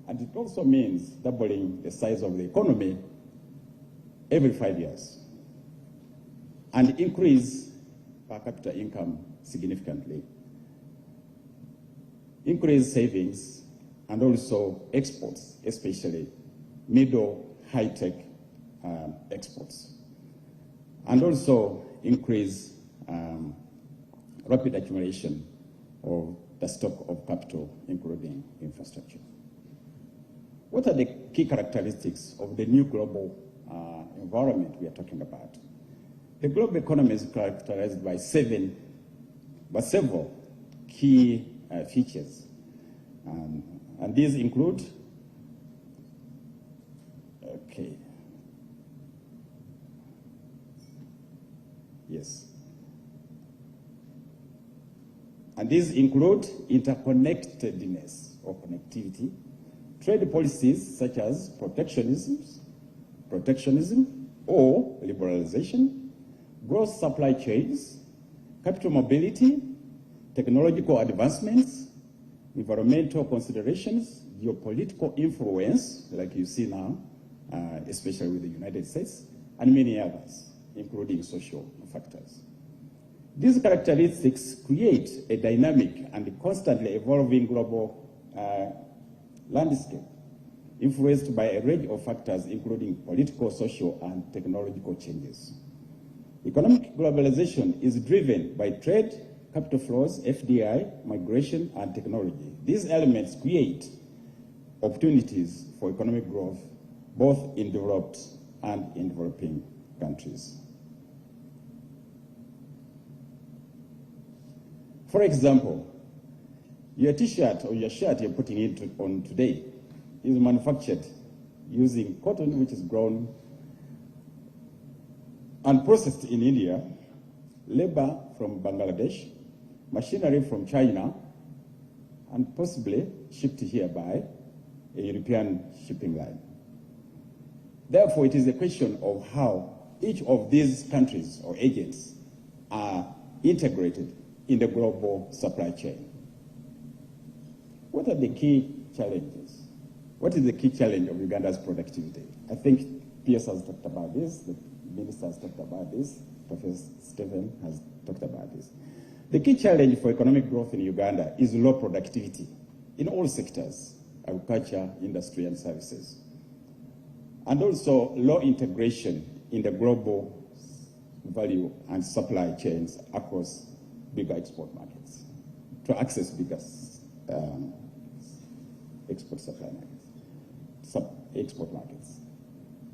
And it also means doubling the size of the economy every 5 years and increase per capita income significantly, increase savings, and also exports, especially middle high-tech exports, and also increase rapid accumulation of the stock of capital, including infrastructure. What are the key characteristics of the new global environment we are talking about? The global economy is characterized by several key features. And these include, And these include interconnectedness or connectivity, trade policies such as protectionism or liberalization, growth supply chains, capital mobility, technological advancements, environmental considerations, geopolitical influence, like you see now, especially with the United States, and many others, including social factors. These characteristics create a dynamic and constantly evolving global landscape, influenced by a range of factors, including political, social, and technological changes. Economic globalization is driven by trade, capital flows, FDI, migration, and technology. These elements create opportunities for economic growth, both in developed and in developing countries. For example, your t-shirt or your shirt you're putting on today is manufactured using cotton, which is grown and processed in India, labor from Bangladesh, machinery from China, and possibly shipped here by a European shipping line. Therefore, it is a question of how each of these countries or agents are integrated in the global supply chain. What are the key challenges? What is the key challenge of Uganda's productivity? I think PS has talked about this, the Minister has talked about this, Professor Stephen has talked about this. The key challenge for economic growth in Uganda is low productivity in all sectors, agriculture, industry, and services, and also low integration in the global value and supply chains across bigger export markets to access bigger export markets.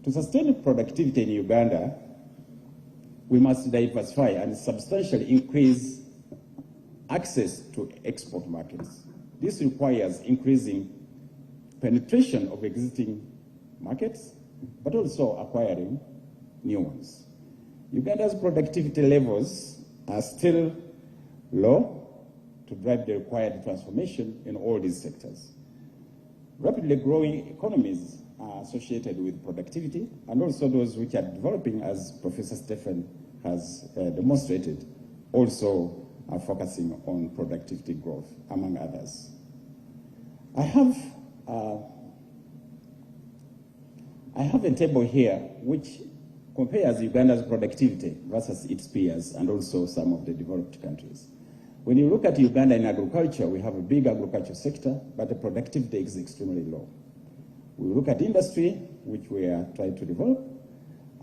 To sustain productivity in Uganda, we must diversify and substantially increase access to export markets. This requires increasing penetration of existing markets, but also acquiring new ones. Uganda's productivity levels are still low to drive the required transformation in all these sectors. Rapidly growing economies are associated with productivity, and also those which are developing, as Professor Stephen has demonstrated, also are focusing on productivity growth, among others. I have a table here which compares Uganda's productivity versus its peers and also some of the developed countries. When you look at Uganda in agriculture, we have a big agriculture sector, but the productivity is extremely low. We look at industry, which we are trying to develop,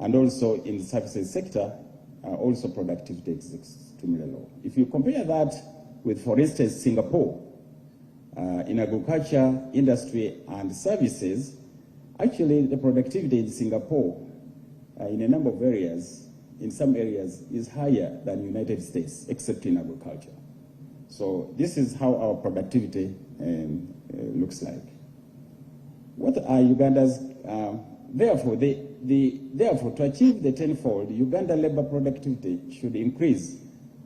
and also in the services sector, also productivity is extremely low. If you compare that with, for instance, Singapore, in agriculture, industry, and services, actually the productivity in Singapore, in a number of areas, in some areas, is higher than United States, except in agriculture. So this is how our productivity looks like. What are Uganda's, therefore, therefore, to achieve the tenfold, Uganda labor productivity should increase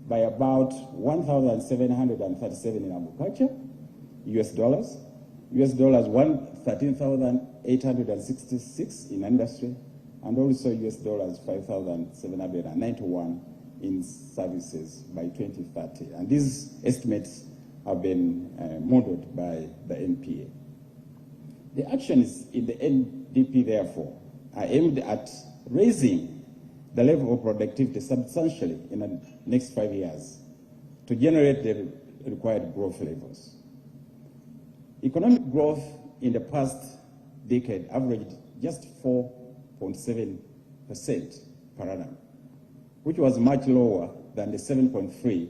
by about 1,737 in agriculture, US dollars, 13,866 in industry, and also US dollars 5,791 in services by 2030. And these estimates have been modeled by the NPA. The actions in the NDP, therefore, are aimed at raising the level of productivity substantially in the next 5 years to generate the required growth levels. Economic growth in the past decade averaged just 4.7% per annum, which was much lower than the 7.3%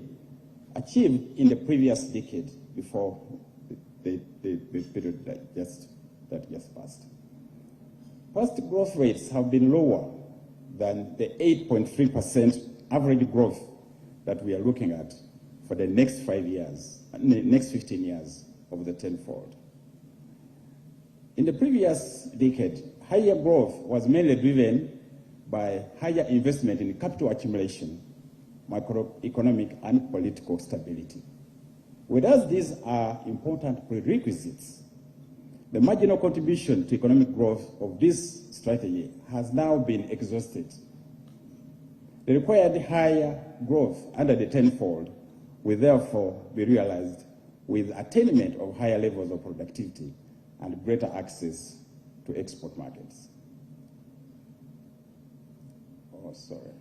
achieved in the previous decade before the period that just passed. Past growth rates have been lower than the 8.3% average growth that we are looking at for the next 5 years, next 15 years of the tenfold. In the previous decade, higher growth was mainly driven by higher investment in capital accumulation, macroeconomic and political stability. Whereas these are important prerequisites, the marginal contribution to economic growth of this strategy has now been exhausted. The required higher growth under the tenfold will therefore be realized with attainment of higher levels of productivity and greater access to export markets. Oh, sorry.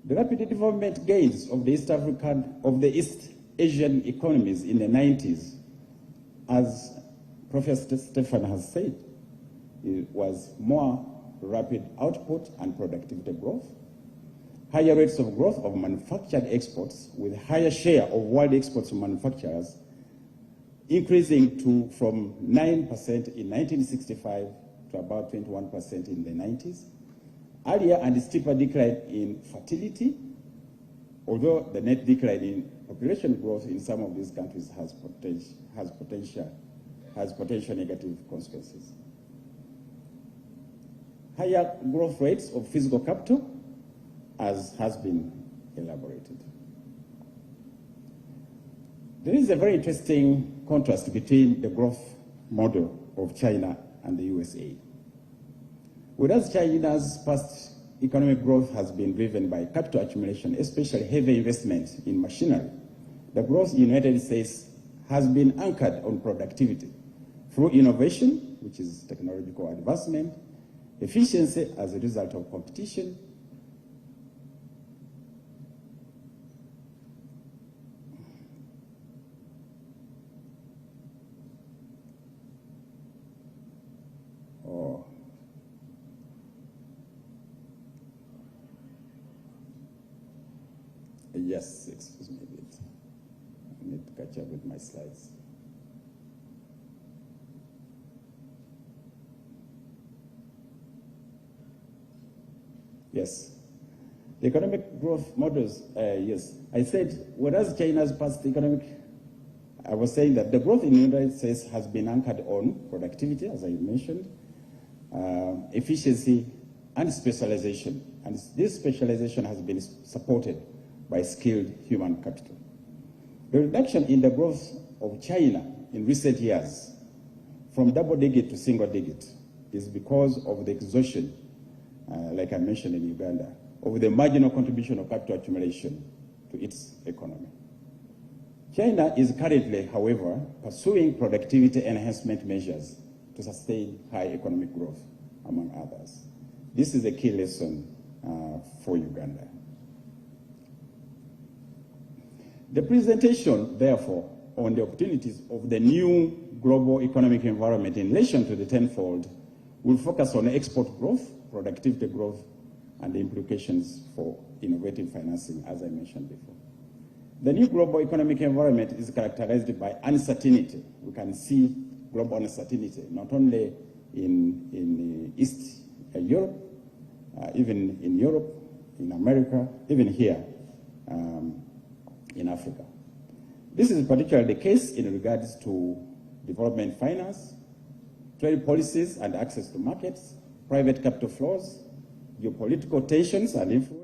The rapid development gains of the East Asian economies in the 90s, as Professor Stephen has said, it was more rapid output and productivity growth, higher rates of growth of manufactured exports with higher share of world exports to manufacturers, increasing from 9% in 1965 to about 21% in the 90s. Earlier and steeper decline in fertility, although the net decline in population growth in some of these countries has potential negative consequences. Higher growth rates of physical capital, as has been elaborated. There is a very interesting contrast between the growth model of China and the USA. Whereas China's past economic growth has been driven by capital accumulation, especially heavy investment in machinery, the growth in the United States has been anchored on productivity through innovation, which is technological advancement, efficiency as a result of competition, yes, excuse me a bit. I need to catch up with my slides. Yes. The economic growth models, yes. I said, whereas China's past economic, I was saying that the growth in the United States has been anchored on productivity, as I mentioned, efficiency, and specialization. And this specialization has been supported by skilled human capital. The reduction in the growth of China in recent years from double digit to single digit is because of the exhaustion, like I mentioned in Uganda, of the marginal contribution of capital accumulation to its economy. China is currently, however, pursuing productivity enhancement measures to sustain high economic growth, among others. This is a key lesson for Uganda. The presentation, therefore, on the opportunities of the new global economic environment in relation to the tenfold will focus on export growth, productivity growth, and the implications for innovative financing, as I mentioned before. The new global economic environment is characterized by uncertainty. We can see global uncertainty, not only in East Europe, even in Europe, in America, even here in Africa. This is particularly the case in regards to development finance, trade policies and access to markets, private capital flows, geopolitical tensions and influence,